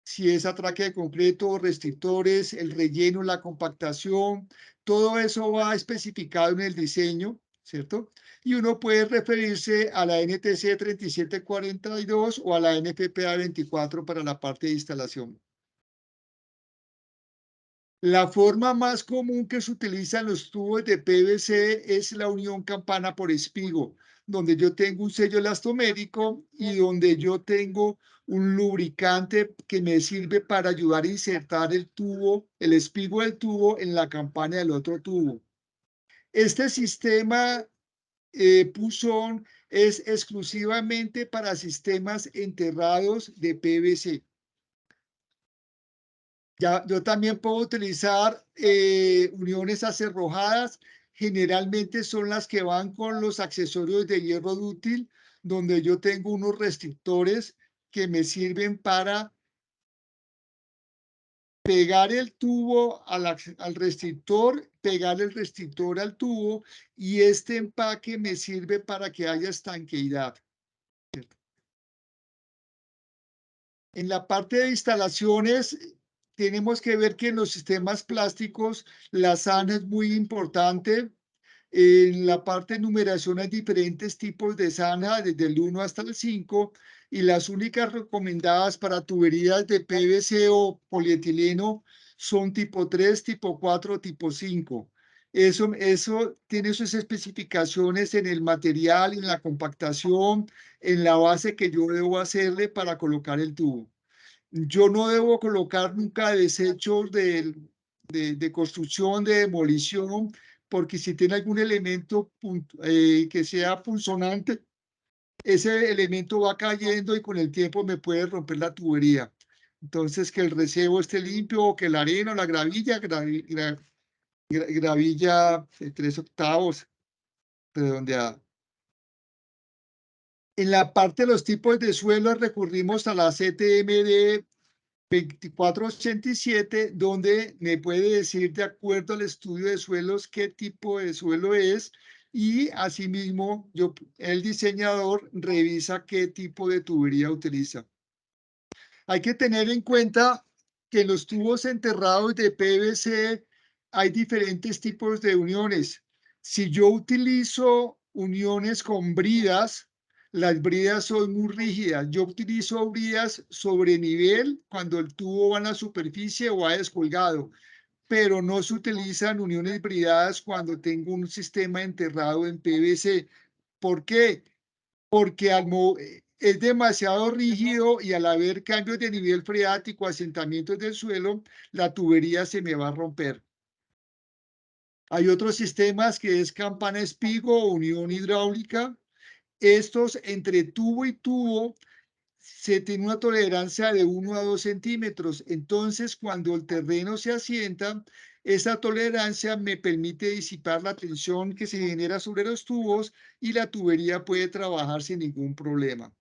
si es atraque de concreto, restrictores, el relleno, la compactación, todo eso va especificado en el diseño, ¿cierto? Y uno puede referirse a la NTC 3742 o a la NFPA 24 para la parte de instalación. La forma más común que se utiliza en los tubos de PVC es la unión campana por espigo, donde yo tengo un sello elastomérico y donde yo tengo un lubricante que me sirve para ayudar a insertar el tubo, el espigo del tubo en la campana del otro tubo. Este sistema Push-On es exclusivamente para sistemas enterrados de PVC. Yo también puedo utilizar uniones acerrojadas. Generalmente son las que van con los accesorios de hierro dúctil, donde yo tengo unos restrictores que me sirven para pegar el tubo al restrictor, pegar el restrictor al tubo, y este empaque me sirve para que haya estanqueidad. En la parte de instalaciones, tenemos que ver que en los sistemas plásticos la sana es muy importante. En la parte de numeración hay diferentes tipos de sana, desde el 1 hasta el 5, y las únicas recomendadas para tuberías de PVC o polietileno son tipo 3, tipo 4, tipo 5. Eso tiene sus especificaciones en el material, en la compactación, en la base que yo debo hacerle para colocar el tubo. Yo no debo colocar nunca desechos de construcción, de demolición, porque si tiene algún elemento que sea punzonante, ese elemento va cayendo y con el tiempo me puede romper la tubería. Entonces, que el recebo esté limpio o que la arena o la gravilla, gravilla de 3/8 redondeada. En la parte de los tipos de suelo recurrimos a la CTMD 2487, donde me puede decir de acuerdo al estudio de suelos qué tipo de suelo es y asimismo el diseñador revisa qué tipo de tubería utiliza. Hay que tener en cuenta que en los tubos enterrados de PVC hay diferentes tipos de uniones. Si yo utilizo uniones con bridas, las bridas son muy rígidas. Yo utilizo bridas sobre nivel cuando el tubo va a la superficie o va descolgado, pero no se utilizan uniones bridadas cuando tengo un sistema enterrado en PVC. ¿Por qué? Porque es demasiado rígido y al haber cambios de nivel freático, asentamientos del suelo, la tubería se me va a romper. Hay otros sistemas que es campana espigo o unión hidráulica. Estos entre tubo y tubo se tiene una tolerancia de 1 a 2 centímetros. Entonces, cuando el terreno se asienta, esa tolerancia me permite disipar la tensión que se genera sobre los tubos y la tubería puede trabajar sin ningún problema.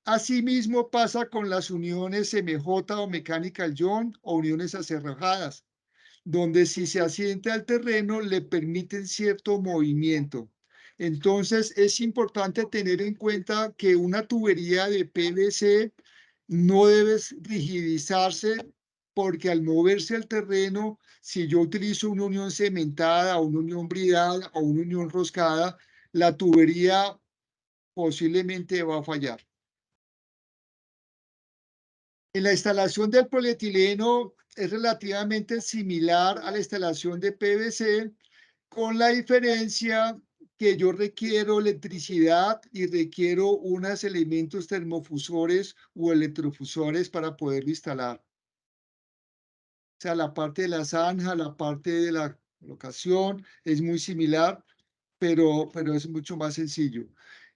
Asimismo pasa con las uniones MJ o Mechanical Joint o uniones acerrajadas, donde si se asienta al terreno le permiten cierto movimiento. Entonces es importante tener en cuenta que una tubería de PVC no debe rigidizarse porque al moverse el terreno, si yo utilizo una unión cementada, una unión bridada o una unión roscada, la tubería posiblemente va a fallar. En la instalación del polietileno es relativamente similar a la instalación de PVC, con la diferencia que yo requiero electricidad y requiero unos elementos termofusores o electrofusores para poderlo instalar. O sea, la parte de la zanja, la parte de la colocación es muy similar, pero es mucho más sencillo.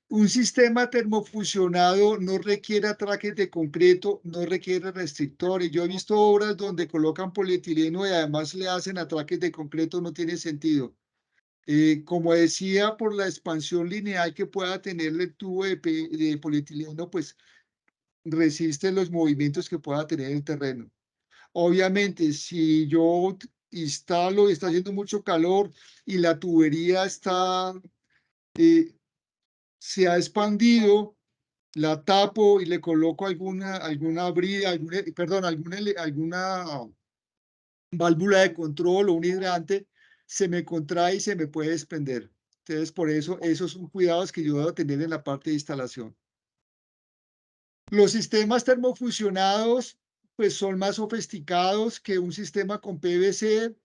Un sistema termofusionado no requiere atraques de concreto, no requiere restrictores. Yo he visto obras donde colocan polietileno y además le hacen atraques de concreto, no tiene sentido. Como decía, por la expansión lineal que pueda tener el tubo de polietileno, pues resiste los movimientos que pueda tener el terreno. Obviamente, si yo instalo, está haciendo mucho calor y la tubería eh, se ha expandido, la tapo y le coloco alguna brida, perdón, alguna válvula de control o un hidrante, se me contrae y se me puede desprender. Entonces, por eso, esos son cuidados que yo debo tener en la parte de instalación. Los sistemas termofusionados, pues son más sofisticados que un sistema con PVC,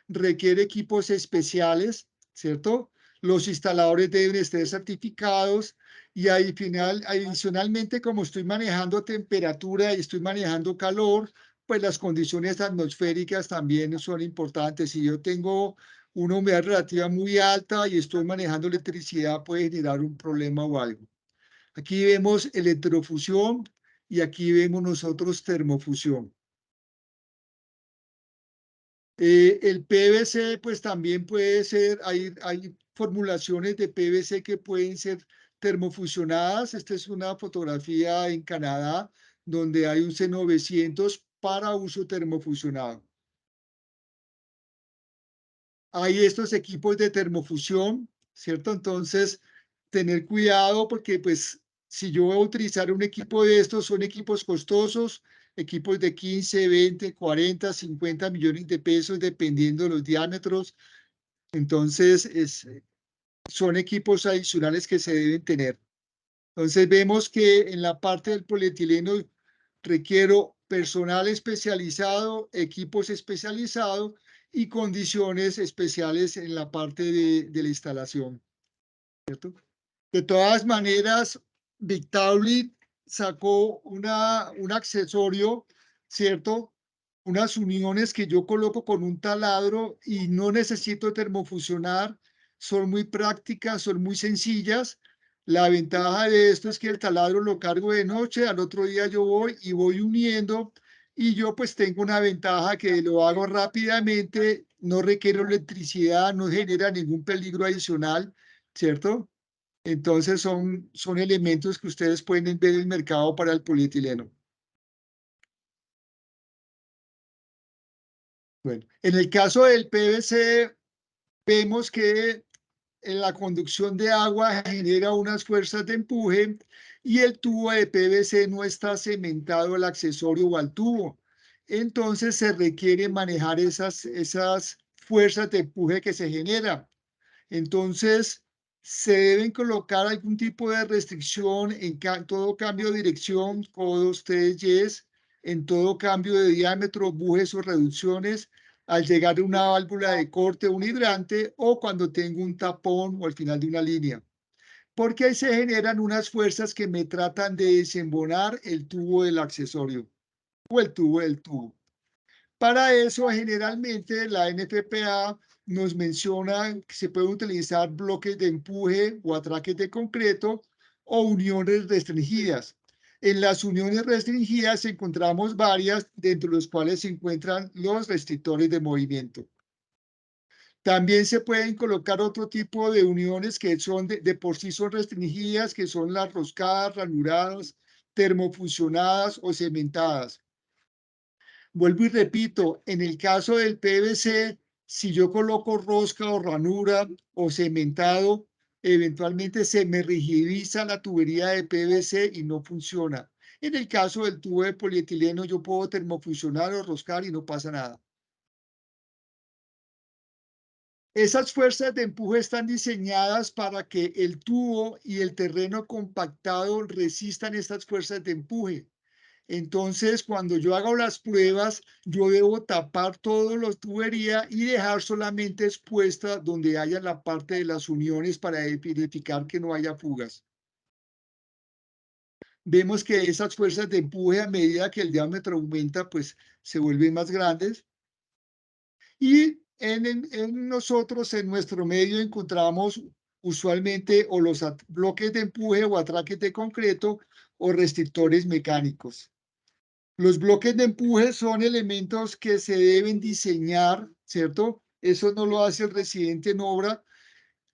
requiere equipos especiales, ¿cierto? Los instaladores deben estar certificados y adicionalmente, como estoy manejando temperatura y estoy manejando calor, pues las condiciones atmosféricas también son importantes. Si yo tengo una humedad relativa muy alta y estoy manejando electricidad, puede generar un problema o algo. Aquí vemos electrofusión y aquí vemos nosotros termofusión. El PVC pues también puede ser, hay formulaciones de PVC que pueden ser termofusionadas. Esta es una fotografía en Canadá donde hay un C900 para uso termofusionado. Hay estos equipos de termofusión, ¿cierto? Entonces, tener cuidado porque pues si yo voy a utilizar un equipo de estos, son equipos costosos, equipos de 15, 20, 40, 50 millones de pesos, dependiendo de los diámetros. Entonces, son equipos adicionales que se deben tener. Entonces, vemos que en la parte del polietileno requiero personal especializado, equipos especializados y condiciones especiales en la parte de la instalación, ¿cierto? De todas maneras, Victaulic sacó un accesorio, ¿cierto? Unas uniones que yo coloco con un taladro y no necesito termofusionar, son muy prácticas, son muy sencillas. La ventaja de esto es que el taladro lo cargo de noche, al otro día yo voy y voy uniendo y yo pues tengo una ventaja que lo hago rápidamente, no requiero electricidad, no genera ningún peligro adicional, ¿cierto? Entonces son elementos que ustedes pueden ver en el mercado para el polietileno. Bueno, en el caso del PVC, vemos que en la conducción de agua genera unas fuerzas de empuje y el tubo de PVC no está cementado al accesorio o al tubo. Entonces se requiere manejar esas fuerzas de empuje que se generan. Entonces, se deben colocar algún tipo de restricción en todo cambio de dirección, codos, yes, en todo cambio de diámetro, bujes o reducciones, al llegar a una válvula de corte, un hidrante, o cuando tengo un tapón o al final de una línea. Porque ahí se generan unas fuerzas que me tratan de desembonar el tubo del accesorio o el tubo del tubo. Para eso, generalmente, la NFPA nos menciona que se pueden utilizar bloques de empuje o atraques de concreto o uniones restringidas. En las uniones restringidas encontramos varias, dentro de las cuales se encuentran los restrictores de movimiento. También se pueden colocar otro tipo de uniones que son de por sí son restringidas, que son las roscadas, ranuradas, termofusionadas o cementadas. Vuelvo y repito, en el caso del PVC, si yo coloco rosca o ranura o cementado, eventualmente se me rigidiza la tubería de PVC y no funciona. En el caso del tubo de polietileno, yo puedo termofusionar o roscar y no pasa nada. Esas fuerzas de empuje están diseñadas para que el tubo y el terreno compactado resistan estas fuerzas de empuje. Entonces, cuando yo hago las pruebas, yo debo tapar toda la tubería y dejar solamente expuesta donde haya la parte de las uniones para verificar que no haya fugas. Vemos que esas fuerzas de empuje a medida que el diámetro aumenta, pues se vuelven más grandes. Y en nosotros, en nuestro medio, encontramos usualmente o los bloques de empuje o atraques de concreto o restrictores mecánicos. Los bloques de empuje son elementos que se deben diseñar, ¿cierto? Eso no lo hace el residente en obra.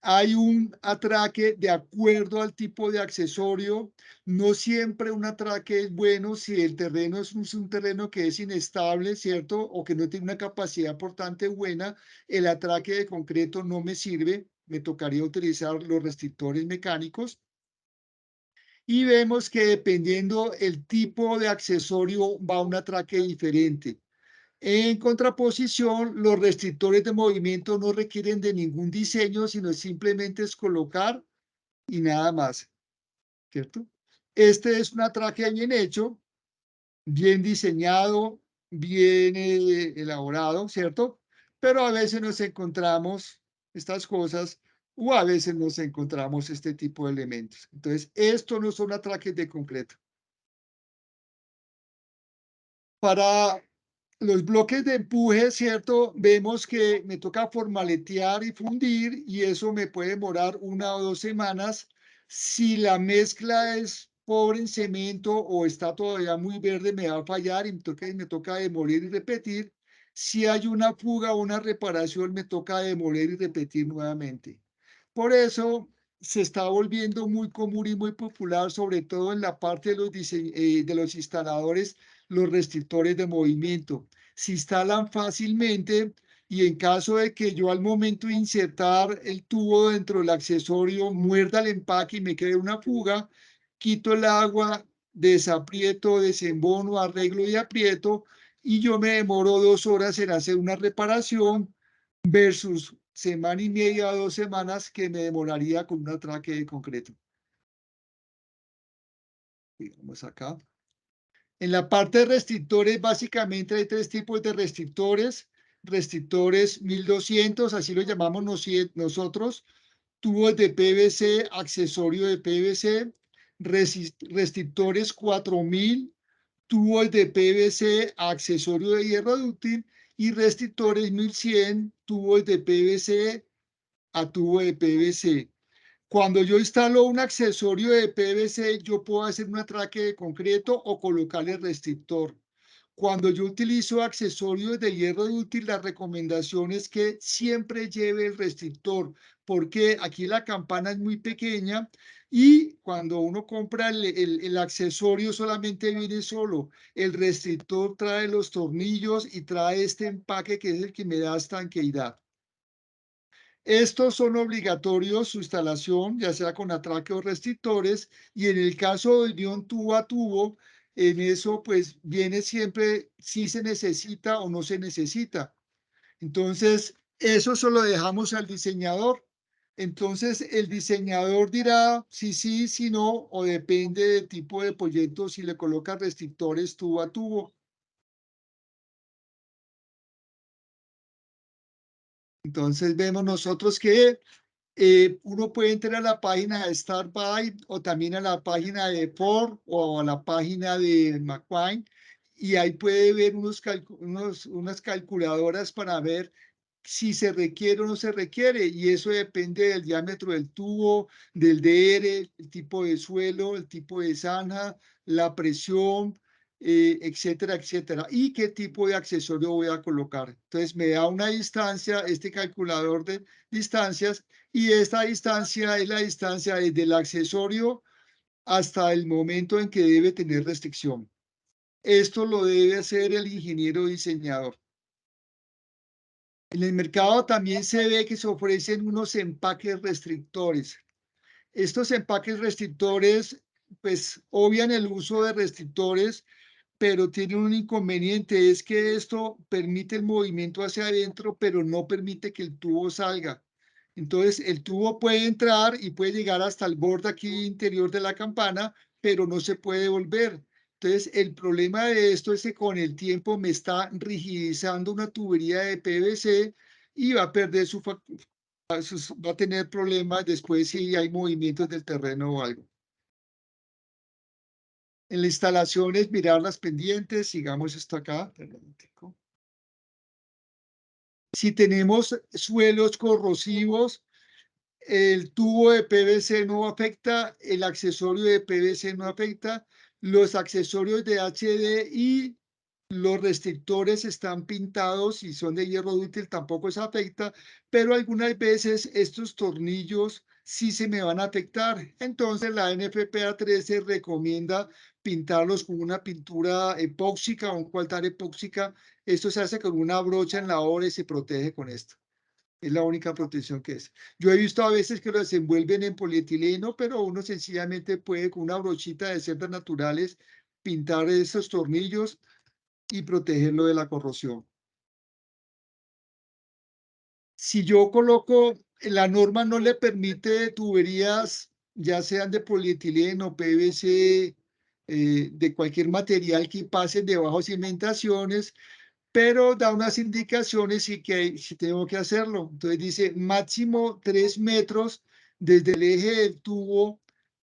Hay un atraque de acuerdo al tipo de accesorio. No siempre un atraque es bueno si el terreno es un terreno que es inestable, ¿cierto? O que no tiene una capacidad portante buena. El atraque de concreto no me sirve. Me tocaría utilizar los restrictores mecánicos. Y vemos que dependiendo el tipo de accesorio va a un atraque diferente. En contraposición, los restrictores de movimiento no requieren de ningún diseño, sino simplemente es colocar y nada más, ¿cierto? Este es un atraque bien hecho, bien diseñado, bien elaborado, ¿cierto? Pero a veces nos encontramos estas cosas o a veces nos encontramos este tipo de elementos. Entonces, esto no son atraques de concreto. Para los bloques de empuje, ¿cierto? Vemos que me toca formaletear y fundir y eso me puede demorar 1 o 2 semanas. Si la mezcla es pobre en cemento o está todavía muy verde, me va a fallar y me toca demoler y repetir. Si hay una fuga o una reparación, me toca demoler y repetir nuevamente. Por eso se está volviendo muy común y muy popular, sobre todo en la parte de los instaladores, los restrictores de movimiento. Se instalan fácilmente y en caso de que yo al momento de insertar el tubo dentro del accesorio muerda el empaque y me quede una fuga, quito el agua, desaprieto, desembono, arreglo y aprieto y yo me demoro 2 horas en hacer una reparación versus semana y media o 2 semanas que me demoraría con un atraque de concreto. Vamos acá. En la parte de restrictores, básicamente hay 3 tipos de restrictores. Restrictores 1200, así lo llamamos nosotros. Tubos de PVC, accesorio de PVC. Restrictores 4000, tubos de PVC, accesorio de hierro dúctil. Y restrictores 1100, tubos de PVC a tubo de PVC. Cuando yo instalo un accesorio de PVC, yo puedo hacer un atraque de concreto o colocarle restrictor. Cuando yo utilizo accesorios de hierro dúctil, la recomendación es que siempre lleve el restrictor, porque aquí la campana es muy pequeña y cuando uno compra el accesorio solamente viene solo. El restrictor trae los tornillos y trae este empaque que es el que me da estanqueidad. Estos son obligatorios su instalación, ya sea con atraque o restrictores, y en el caso de unión tubo a tubo, en eso pues viene siempre si se necesita o no se necesita. Entonces, eso se lo dejamos al diseñador. Entonces, el diseñador dirá si sí, si no, o depende del tipo de proyecto, si le coloca restrictores tubo a tubo. Entonces, vemos nosotros que uno puede entrar a la página de StarBuy o también a la página de Ford o a la página de McQueen y ahí puede ver unas calculadoras para ver si se requiere o no se requiere y eso depende del diámetro del tubo, del DR, el tipo de suelo, el tipo de zanja, la presión, etcétera, etcétera, y qué tipo de accesorio voy a colocar. Entonces me da una distancia, este calculador de distancias, y esta distancia es la distancia desde el accesorio hasta el momento en que debe tener restricción. Esto lo debe hacer el ingeniero diseñador. En el mercado también se ve que se ofrecen unos empaques restrictores. Estos empaques restrictores, pues, obvian el uso de restrictores, pero tienen un inconveniente, es que esto permite el movimiento hacia adentro, pero no permite que el tubo salga. Entonces, el tubo puede entrar y puede llegar hasta el borde aquí interior de la campana, pero no se puede volver. Entonces, el problema de esto es que con el tiempo me está rigidizando una tubería de PVC y va a perder va a tener problemas después si hay movimientos del terreno o algo. En la instalación es mirar las pendientes, sigamos esto acá. Si tenemos suelos corrosivos, el tubo de PVC no afecta, el accesorio de PVC no afecta, los accesorios de HDI, los restrictores están pintados y son de hierro dúctil, tampoco se afecta, pero algunas veces estos tornillos sí se me van a afectar. Entonces la NFPA 13 recomienda pintarlos con una pintura epóxica o un coaltar epóxica. Esto se hace con una brocha en la obra y se protege con esto. Es la única protección que es. Yo he visto a veces que los envuelven en polietileno, pero uno sencillamente puede con una brochita de cerdas naturales pintar esos tornillos y protegerlo de la corrosión. Si yo coloco, la norma no le permite tuberías, ya sean de polietileno, PVC, de cualquier material que pasen debajo de cimentaciones, pero da unas indicaciones y que si tengo que hacerlo. Entonces dice máximo 3 metros desde el eje del tubo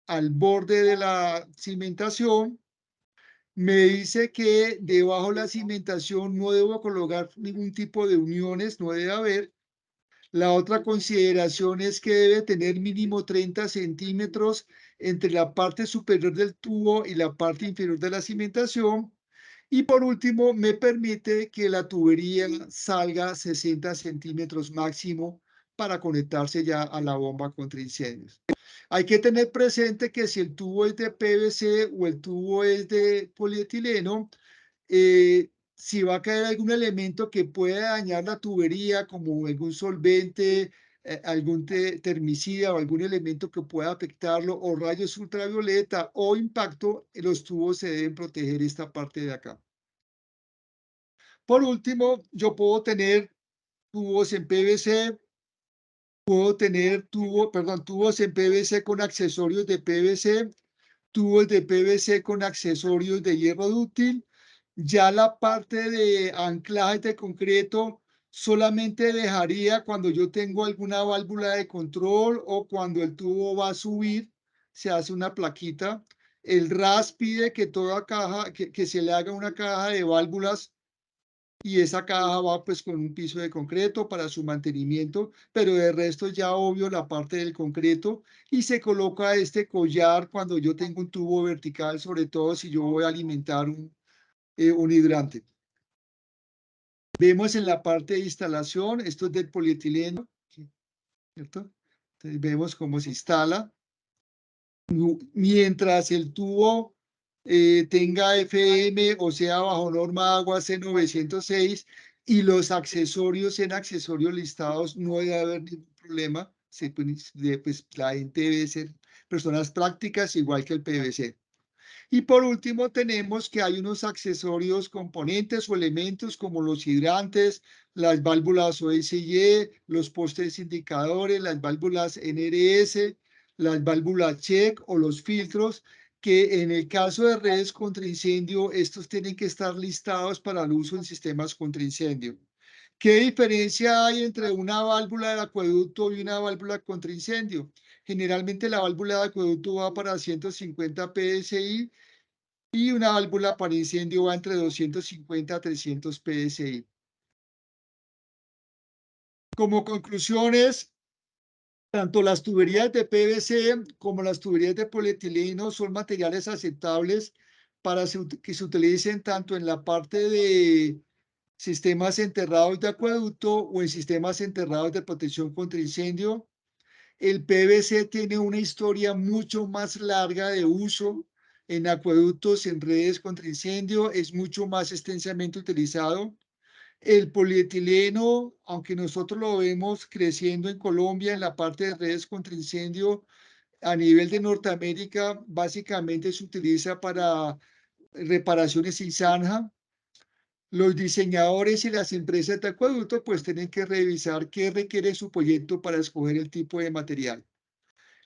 al borde de la cimentación. Me dice que debajo de la cimentación no debo colocar ningún tipo de uniones, no debe haber. La otra consideración es que debe tener mínimo 30 centímetros entre la parte superior del tubo y la parte inferior de la cimentación. Y por último, me permite que la tubería salga 60 centímetros máximo para conectarse ya a la bomba contra incendios. Hay que tener presente que si el tubo es de PVC o el tubo es de polietileno, si va a caer algún elemento que pueda dañar la tubería, como algún solvente, algún termicida o algún elemento que pueda afectarlo, o rayos ultravioleta o impacto, los tubos se deben proteger esta parte de acá. Por último, yo puedo tener tubos en PVC, puedo tener tubos en PVC con accesorios de PVC, tubos de PVC con accesorios de hierro dúctil. Ya la parte de anclaje de concreto solamente dejaría cuando yo tengo alguna válvula de control o cuando el tubo va a subir, se hace una plaquita. El RAS pide que toda caja, que se le haga una caja de válvulas y esa caja va pues con un piso de concreto para su mantenimiento, pero de resto ya obvio la parte del concreto y se coloca este collar cuando yo tengo un tubo vertical, sobre todo si yo voy a alimentar un hidrante. Vemos en la parte de instalación, esto es del polietileno, ¿cierto? Entonces vemos cómo se instala. Mientras el tubo tenga FM, o sea, bajo norma agua C906, y los accesorios en accesorios listados, no debe haber ningún problema. Pues, la gente debe ser personas prácticas, igual que el PVC. Y por último, tenemos que hay unos accesorios, componentes o elementos como los hidrantes, las válvulas OSY, los postes indicadores, las válvulas NRS, las válvulas check o los filtros, que en el caso de redes contra incendio, estos tienen que estar listados para el uso en sistemas contra incendio. ¿Qué diferencia hay entre una válvula de acueducto y una válvula contra incendio? Generalmente la válvula de acueducto va para 150 PSI y una válvula para incendio va entre 250 a 300 PSI. Como conclusiones, tanto las tuberías de PVC como las tuberías de polietileno son materiales aceptables para que se utilicen tanto en la parte de sistemas enterrados de acueducto o en sistemas enterrados de protección contra incendio. El PVC tiene una historia mucho más larga de uso en acueductos, en redes contra incendio, es mucho más extensamente utilizado. El polietileno, aunque nosotros lo vemos creciendo en Colombia en la parte de redes contra incendio, a nivel de Norteamérica, básicamente se utiliza para reparaciones sin zanja. Los diseñadores y las empresas de acueducto pues tienen que revisar qué requiere su proyecto para escoger el tipo de material.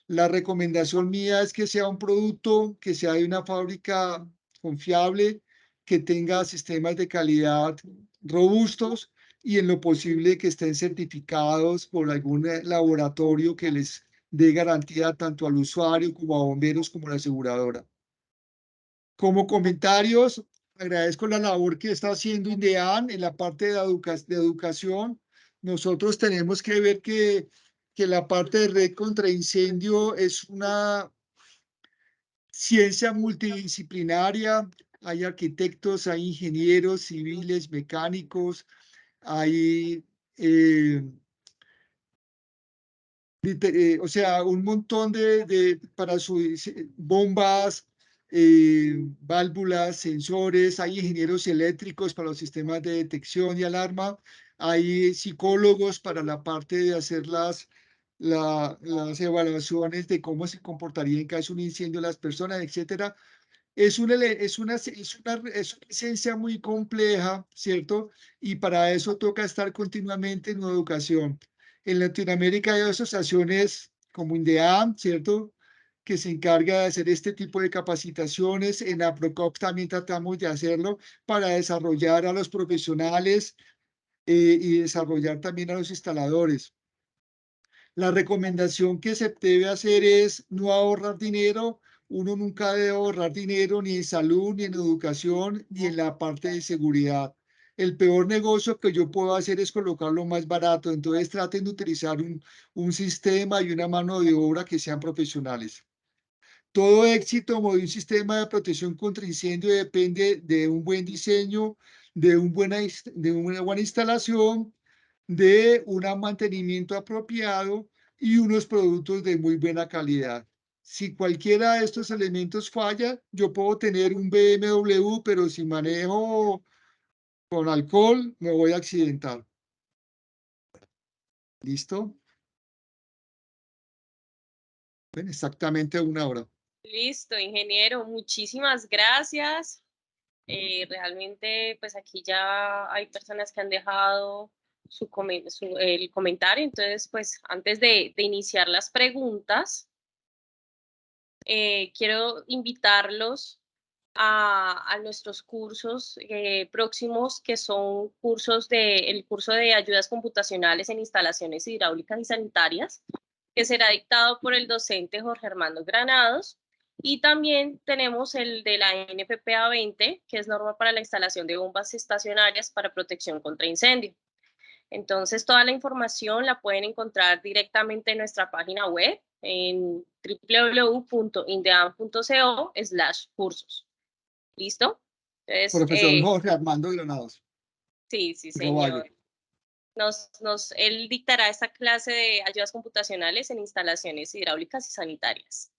La recomendación mía es que sea un producto que sea de una fábrica confiable, que tenga sistemas de calidad robustos y en lo posible que estén certificados por algún laboratorio que les dé garantía tanto al usuario como a bomberos como a la aseguradora. Como comentarios, agradezco la labor que está haciendo INDEAN en la parte de educación. Nosotros tenemos que ver que la parte de red contra incendio es una ciencia multidisciplinaria. Hay arquitectos, hay ingenieros civiles, mecánicos, hay o sea, un montón para su bombas, válvulas, sensores, hay ingenieros eléctricos para los sistemas de detección y alarma, hay psicólogos para la parte de hacer las evaluaciones de cómo se comportaría en caso de un incendio las personas, etcétera. Es una ciencia muy compleja, ¿cierto? Y para eso toca estar continuamente en educación. En Latinoamérica hay asociaciones como INDEAM, ¿cierto? Que se encarga de hacer este tipo de capacitaciones. En APROCOP también tratamos de hacerlo para desarrollar a los profesionales y desarrollar también a los instaladores. La recomendación que se debe hacer es no ahorrar dinero. Uno nunca debe ahorrar dinero ni en salud, ni en educación, ni en la parte de seguridad. El peor negocio que yo puedo hacer es colocarlo más barato. Entonces traten de utilizar un sistema y una mano de obra que sean profesionales. Todo éxito de un sistema de protección contra incendio depende de un buen diseño, de una buena instalación, de un mantenimiento apropiado y unos productos de muy buena calidad. Si cualquiera de estos elementos falla, yo puedo tener un BMW, pero si manejo con alcohol, me voy a accidentar. ¿Listo? Ven, exactamente 1 hora. Listo, ingeniero, muchísimas gracias. Realmente, pues aquí ya hay personas que han dejado el comentario, entonces, pues antes de iniciar las preguntas, quiero invitarlos a nuestros cursos próximos, que son el curso de ayudas computacionales en instalaciones hidráulicas y sanitarias, que será dictado por el docente Jorge Armando Granados, Y también tenemos el de la NFPA 20, que es norma para la instalación de bombas estacionarias para protección contra incendio. Entonces, toda la información la pueden encontrar directamente en nuestra página web en www.indeam.co/cursos. ¿Listo? Entonces, Profesor Jorge Armando Granados, sí, sí, Roballo. señor. Él dictará esta clase de ayudas computacionales en instalaciones hidráulicas y sanitarias.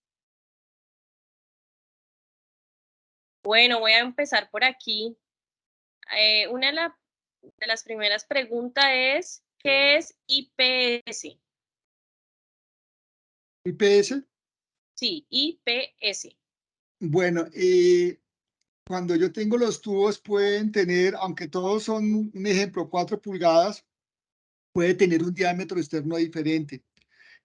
Bueno, voy a empezar por aquí. Una de las primeras preguntas es, ¿qué es IPS? IPS, Sí, IPS. bueno, cuando yo tengo los tubos pueden tener, aunque todos son, un ejemplo, 4 pulgadas, puede tener un diámetro externo diferente.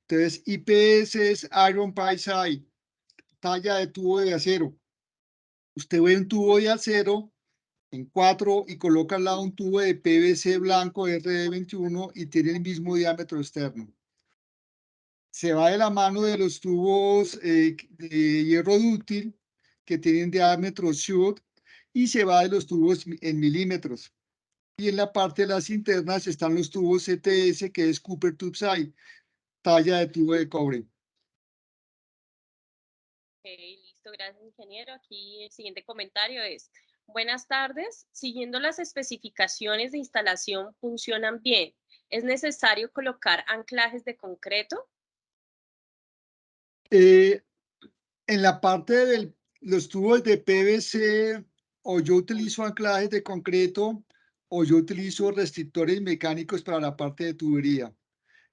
Entonces, IPS es Iron Pipe Size, talla de tubo de acero. Usted ve un tubo de acero en 4 y coloca al lado un tubo de PVC blanco RD21 y tiene el mismo diámetro externo. Se va de la mano de los tubos de hierro dúctil que tienen diámetro SHOT y se va de los tubos en milímetros. Y en la parte de las internas están los tubos CTS, que es Cooper Tube Size, talla de tubo de cobre. Ok, listo, gracias, ingeniero. Aquí el siguiente comentario es, buenas tardes, siguiendo las especificaciones de instalación funcionan bien. ¿Es necesario colocar anclajes de concreto? Eh, en la parte de los tubos de PVC, o yo utilizo anclajes de concreto o yo utilizo restrictores mecánicos para la parte de tubería.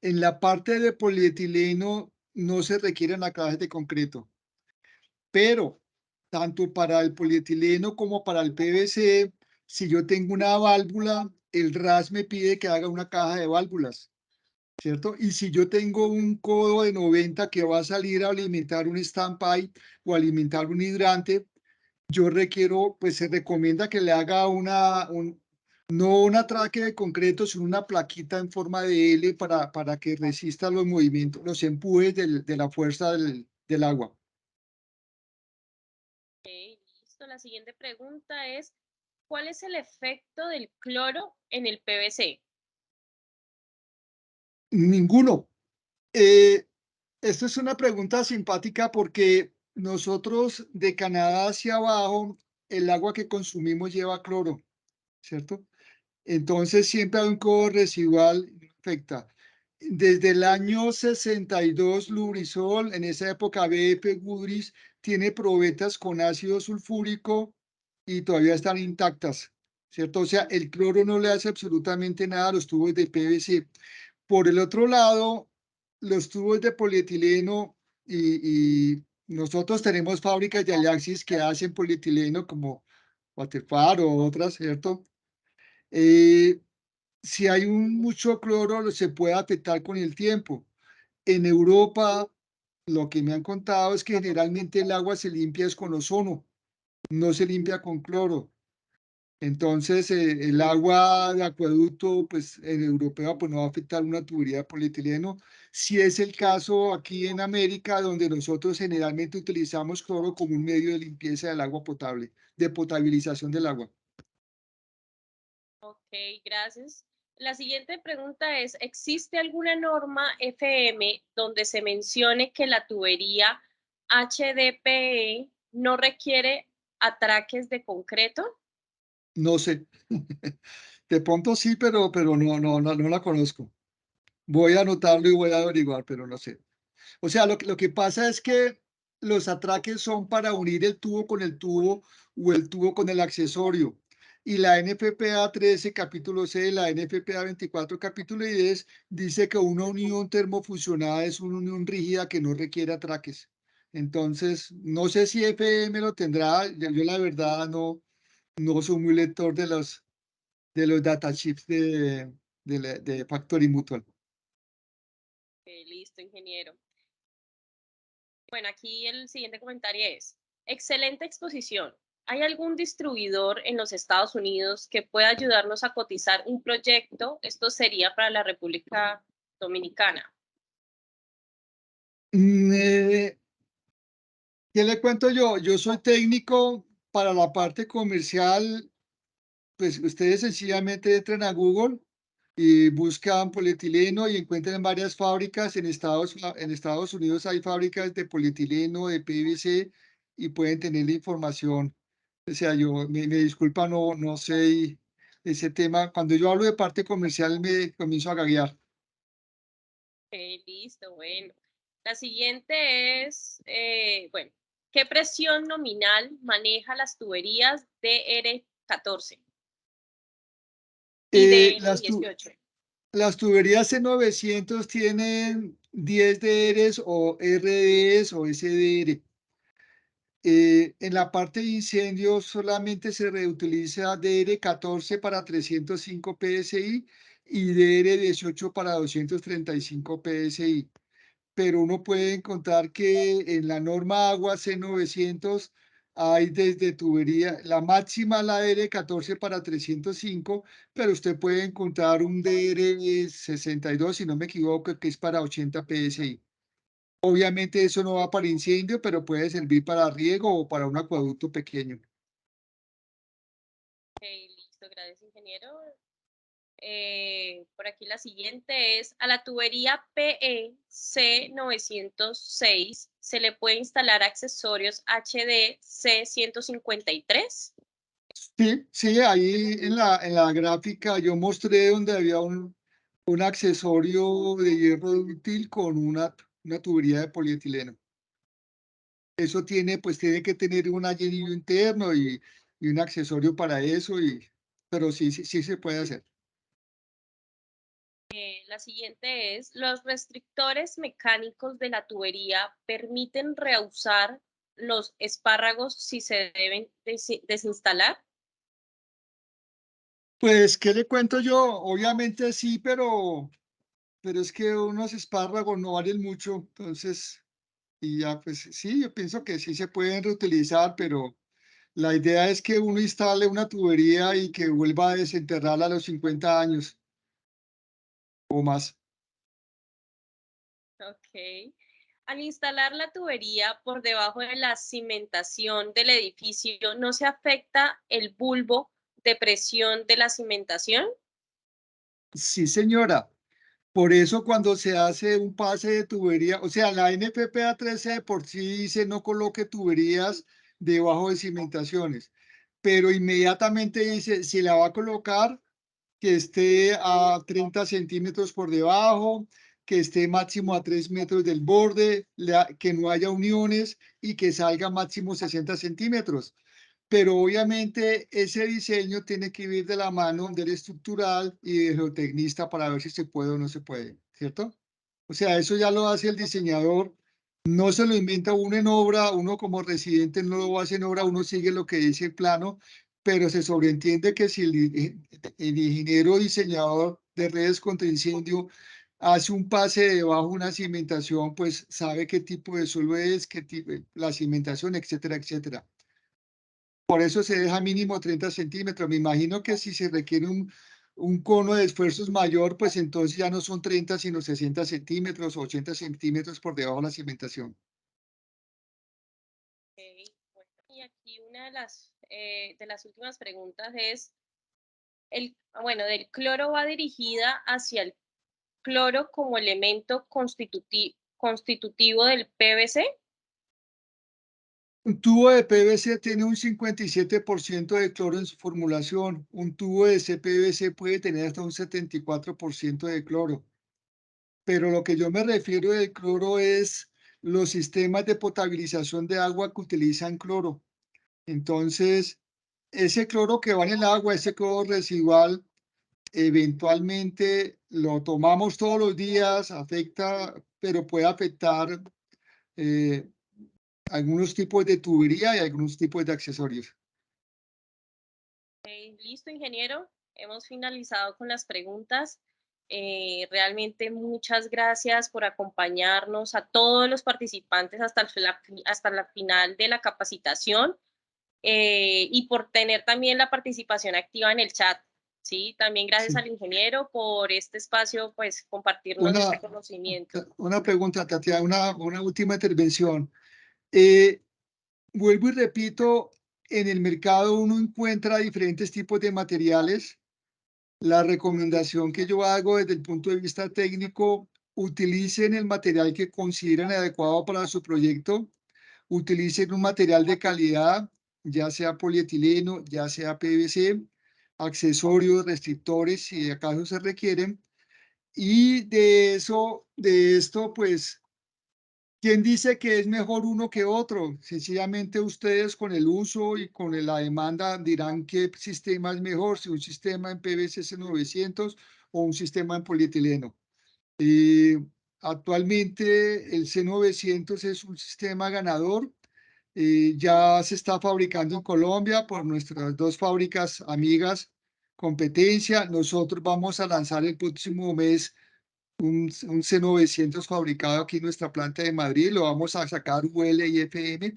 En la parte de polietileno no se requieren anclajes de concreto, pero tanto para el polietileno como para el PVC, si yo tengo una válvula, el RAS me pide que haga una caja de válvulas, ¿cierto? Y si yo tengo un codo de 90 que va a salir a alimentar un standpipe o alimentar un hidrante, yo requiero, pues se recomienda que le haga no un atraque de concreto, sino una plaquita en forma de L para que resista los movimientos, los empujes de la fuerza del agua. Ok, listo. La siguiente pregunta es, ¿cuál es el efecto del cloro en el PVC? Ninguno. Esto es una pregunta simpática porque nosotros de Canadá hacia abajo, el agua que consumimos lleva cloro, ¿cierto? Entonces siempre hay un codo residual que afecta. Desde el año 62, Lubrisol, en esa época BP Goodrich, tiene probetas con ácido sulfúrico y todavía están intactas, ¿cierto? O sea, el cloro no le hace absolutamente nada a los tubos de PVC. Por el otro lado, los tubos de polietileno y nosotros tenemos fábricas de Aliaxis que hacen polietileno como Waterfar o otras, ¿cierto? Eh, si hay mucho cloro, se puede afectar con el tiempo. En Europa, lo que me han contado es que generalmente el agua se limpia es con ozono, no se limpia con cloro. Entonces, el agua de acueducto, pues en europea, pues no va a afectar una tubería de polietileno. Si es el caso aquí en América, donde nosotros generalmente utilizamos cloro como un medio de limpieza del agua potable, de potabilización del agua. Ok, gracias. La siguiente pregunta es, ¿existe alguna norma FM donde se mencione que la tubería HDPE no requiere atraques de concreto? No sé. De pronto sí, pero no la conozco. Voy a anotarlo y voy a averiguar, pero no sé. O sea, lo que pasa es que los atraques son para unir el tubo con el tubo o el tubo con el accesorio. Y la NFPA 13, capítulo C, la NFPA 24, capítulo 10, dice que una unión termofusionada es una unión rígida que no requiere atraques. Entonces, no sé si FM lo tendrá. Yo la verdad no soy muy lector de los datasheets de Factory Mutual. Listo, ingeniero. Bueno, aquí el siguiente comentario es, excelente exposición. ¿Hay algún distribuidor en los Estados Unidos que pueda ayudarnos a cotizar un proyecto? Esto sería para la República Dominicana. Mm, ¿Qué le cuento yo? Yo soy técnico para la parte comercial. Pues ustedes sencillamente entran a Google y buscan polietileno y encuentran varias fábricas. En Estados Unidos hay fábricas de polietileno, de PVC, y pueden tener la información. O sea, yo me disculpa, no sé ese tema. Cuando yo hablo de parte comercial me comienzo a gaguear. Listo, bueno. La siguiente es, bueno, ¿qué presión nominal maneja las tuberías DR14 y Eh, las, tu- DR18? las tuberías C900 tienen 10 DRs o RDs o SDR. En la parte de incendios solamente se reutiliza DR14 para 305 PSI y DR18 para 235 PSI. Pero uno puede encontrar que en la norma agua C900 hay desde tubería, la máxima la DR14 para 305, pero usted puede encontrar un DR62, si no me equivoco, que es para 80 PSI. Obviamente eso no va para incendio, pero puede servir para riego o para un acueducto pequeño. Listo, gracias, ingeniero. Por aquí la siguiente es, a la tubería PEC 906 se le puede instalar accesorios HDC 153. Sí, sí, ahí en la gráfica yo mostré donde había un accesorio de hierro útil con una tubería de polietileno. Eso tiene, pues tiene que tener un allenillo interno y un accesorio para eso, pero sí, sí, sí se puede hacer. La siguiente es, ¿los restrictores mecánicos de la tubería permiten reusar los espárragos si se deben desinstalar? Pues, ¿qué le cuento yo? Obviamente sí, pero es que unos espárragos no valen mucho, entonces, y ya, pues sí, yo pienso que sí se pueden reutilizar, pero la idea es que uno instale una tubería y que vuelva a desenterrarla a los 50 años o más. Ok. Al instalar la tubería por debajo de la cimentación del edificio, ¿no se afecta el bulbo de presión de la cimentación? Sí, señora. Por eso cuando se hace un pase de tubería, o sea, la NFPA 13 de por sí dice no coloque tuberías debajo de cimentaciones, pero inmediatamente dice si la va a colocar, que esté a 30 centímetros por debajo, que esté máximo a 3 metros del borde, que no haya uniones y que salga máximo 60 centímetros. Pero obviamente ese diseño tiene que ir de la mano del estructural y del geotecnista para ver si se puede o no se puede, ¿cierto? O sea, eso ya lo hace el diseñador, no se lo inventa uno en obra, uno como residente no lo hace en obra, uno sigue lo que dice el plano, pero se sobreentiende que si el ingeniero diseñador de redes contra incendio hace un pase debajo de una cimentación, pues sabe qué tipo de suelo es, qué tipo, la cimentación, etcétera, etcétera. Por eso se deja mínimo 30 centímetros. Me imagino que si se requiere un cono de esfuerzos mayor, pues entonces ya no son 30, sino 60 centímetros o 80 centímetros por debajo de la cimentación. Ok, bueno, y aquí una de las últimas preguntas es, bueno, del cloro va dirigida hacia el cloro como elemento constitutivo del PVC. Un tubo de PVC tiene un 57% de cloro en su formulación. Un tubo de CPVC puede tener hasta un 74% de cloro. Pero lo que yo me refiero del cloro es los sistemas de potabilización de agua que utilizan cloro. Entonces, ese cloro que va en el agua, ese cloro residual, eventualmente lo tomamos todos los días, afecta, pero puede afectar eh, algunos tipos de tubería y algunos tipos de accesorios. Listo, ingeniero. Hemos finalizado con las preguntas. Realmente muchas gracias por acompañarnos a todos los participantes hasta la final de la capacitación y por tener también la participación activa en el chat. ¿Sí? También gracias Sí. al ingeniero por este espacio, pues compartirnos este Una, conocimiento. una pregunta, Tatiana, una última intervención. Eh, vuelvo y repito, en el mercado uno encuentra diferentes tipos de materiales. La recomendación que yo hago desde el punto de vista técnico, utilicen el material que consideren adecuado para su proyecto, utilicen un material de calidad, ya sea polietileno, ya sea PVC, accesorios, restrictores, si acaso se requieren. Y de esto, pues, ¿quién dice que es mejor uno que otro? Sencillamente ustedes con el uso y con la demanda dirán qué sistema es mejor, si un sistema en PVC C900 o un sistema en polietileno. Eh, Actualmente el C900 es un sistema ganador. Ya se está fabricando en Colombia por nuestras dos fábricas amigas competencia. Nosotros vamos a lanzar el próximo mes un C900 fabricado aquí en nuestra planta de Madrid, lo vamos a sacar UL y FM,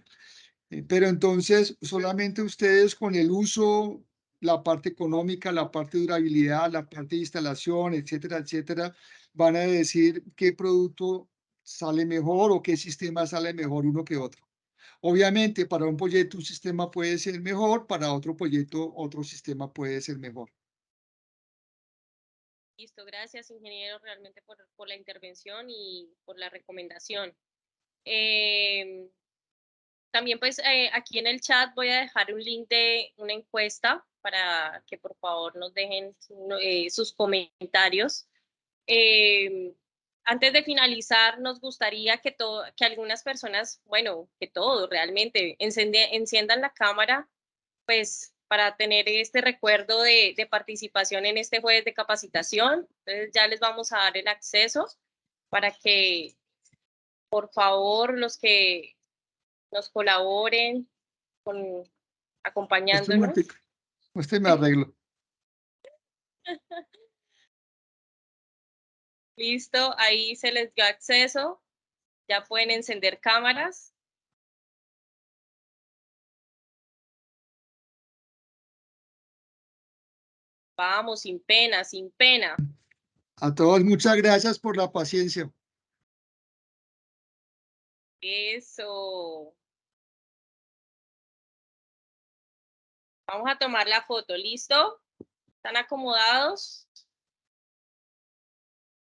pero entonces solamente ustedes con el uso, la parte económica, la parte de durabilidad, la parte de instalación, etcétera, etcétera, van a decir qué producto sale mejor o qué sistema sale mejor uno que otro. Obviamente, para un proyecto un sistema puede ser mejor, para otro proyecto otro sistema puede ser mejor. Listo, gracias, ingeniero, realmente por la intervención y por la recomendación. Eh, También pues aquí en el chat voy a dejar un link de una encuesta para que por favor nos dejen sus comentarios. Eh, Antes de finalizar, nos gustaría que algunas personas, bueno, que todos realmente, enciendan la cámara, pues para tener este recuerdo de participación en este jueves de capacitación. Entonces ya les vamos a dar el acceso para que, por favor, los que nos colaboren con Este un acompañándonos. momentico, este me arreglo. Listo, ahí se les dio acceso, ya pueden encender cámaras. Vamos, sin pena, sin pena. A todos, muchas gracias por la paciencia. Eso. Vamos a tomar la foto, ¿listo? ¿Están acomodados?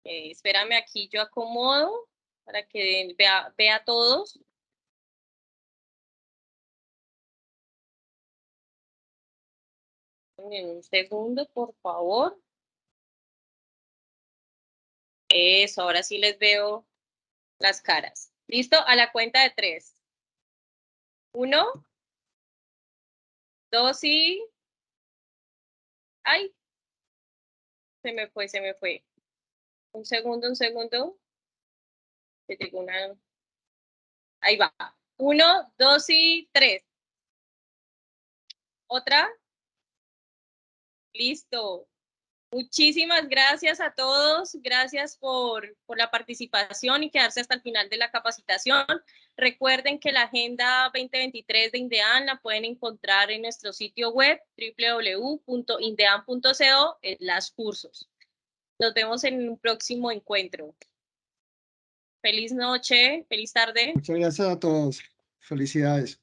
Espérame aquí, yo acomodo para que vea todos. En un segundo, por favor. Eso, ahora sí les veo las caras. ¿Listo? A la cuenta de 3. 1, 2 y... ¡Ay! Se me fue, se me fue. Un segundo, un segundo. Se llegó una... Ahí va. 1, 2 y 3. ¿Otra? Listo. Muchísimas gracias a todos, gracias por la participación y quedarse hasta el final de la capacitación. Recuerden que la Agenda 2023 de INDEAN la pueden encontrar en nuestro sitio web www.indean.co/cursos. Nos vemos en un próximo encuentro. Feliz noche, feliz tarde. Muchas gracias a todos. Felicidades.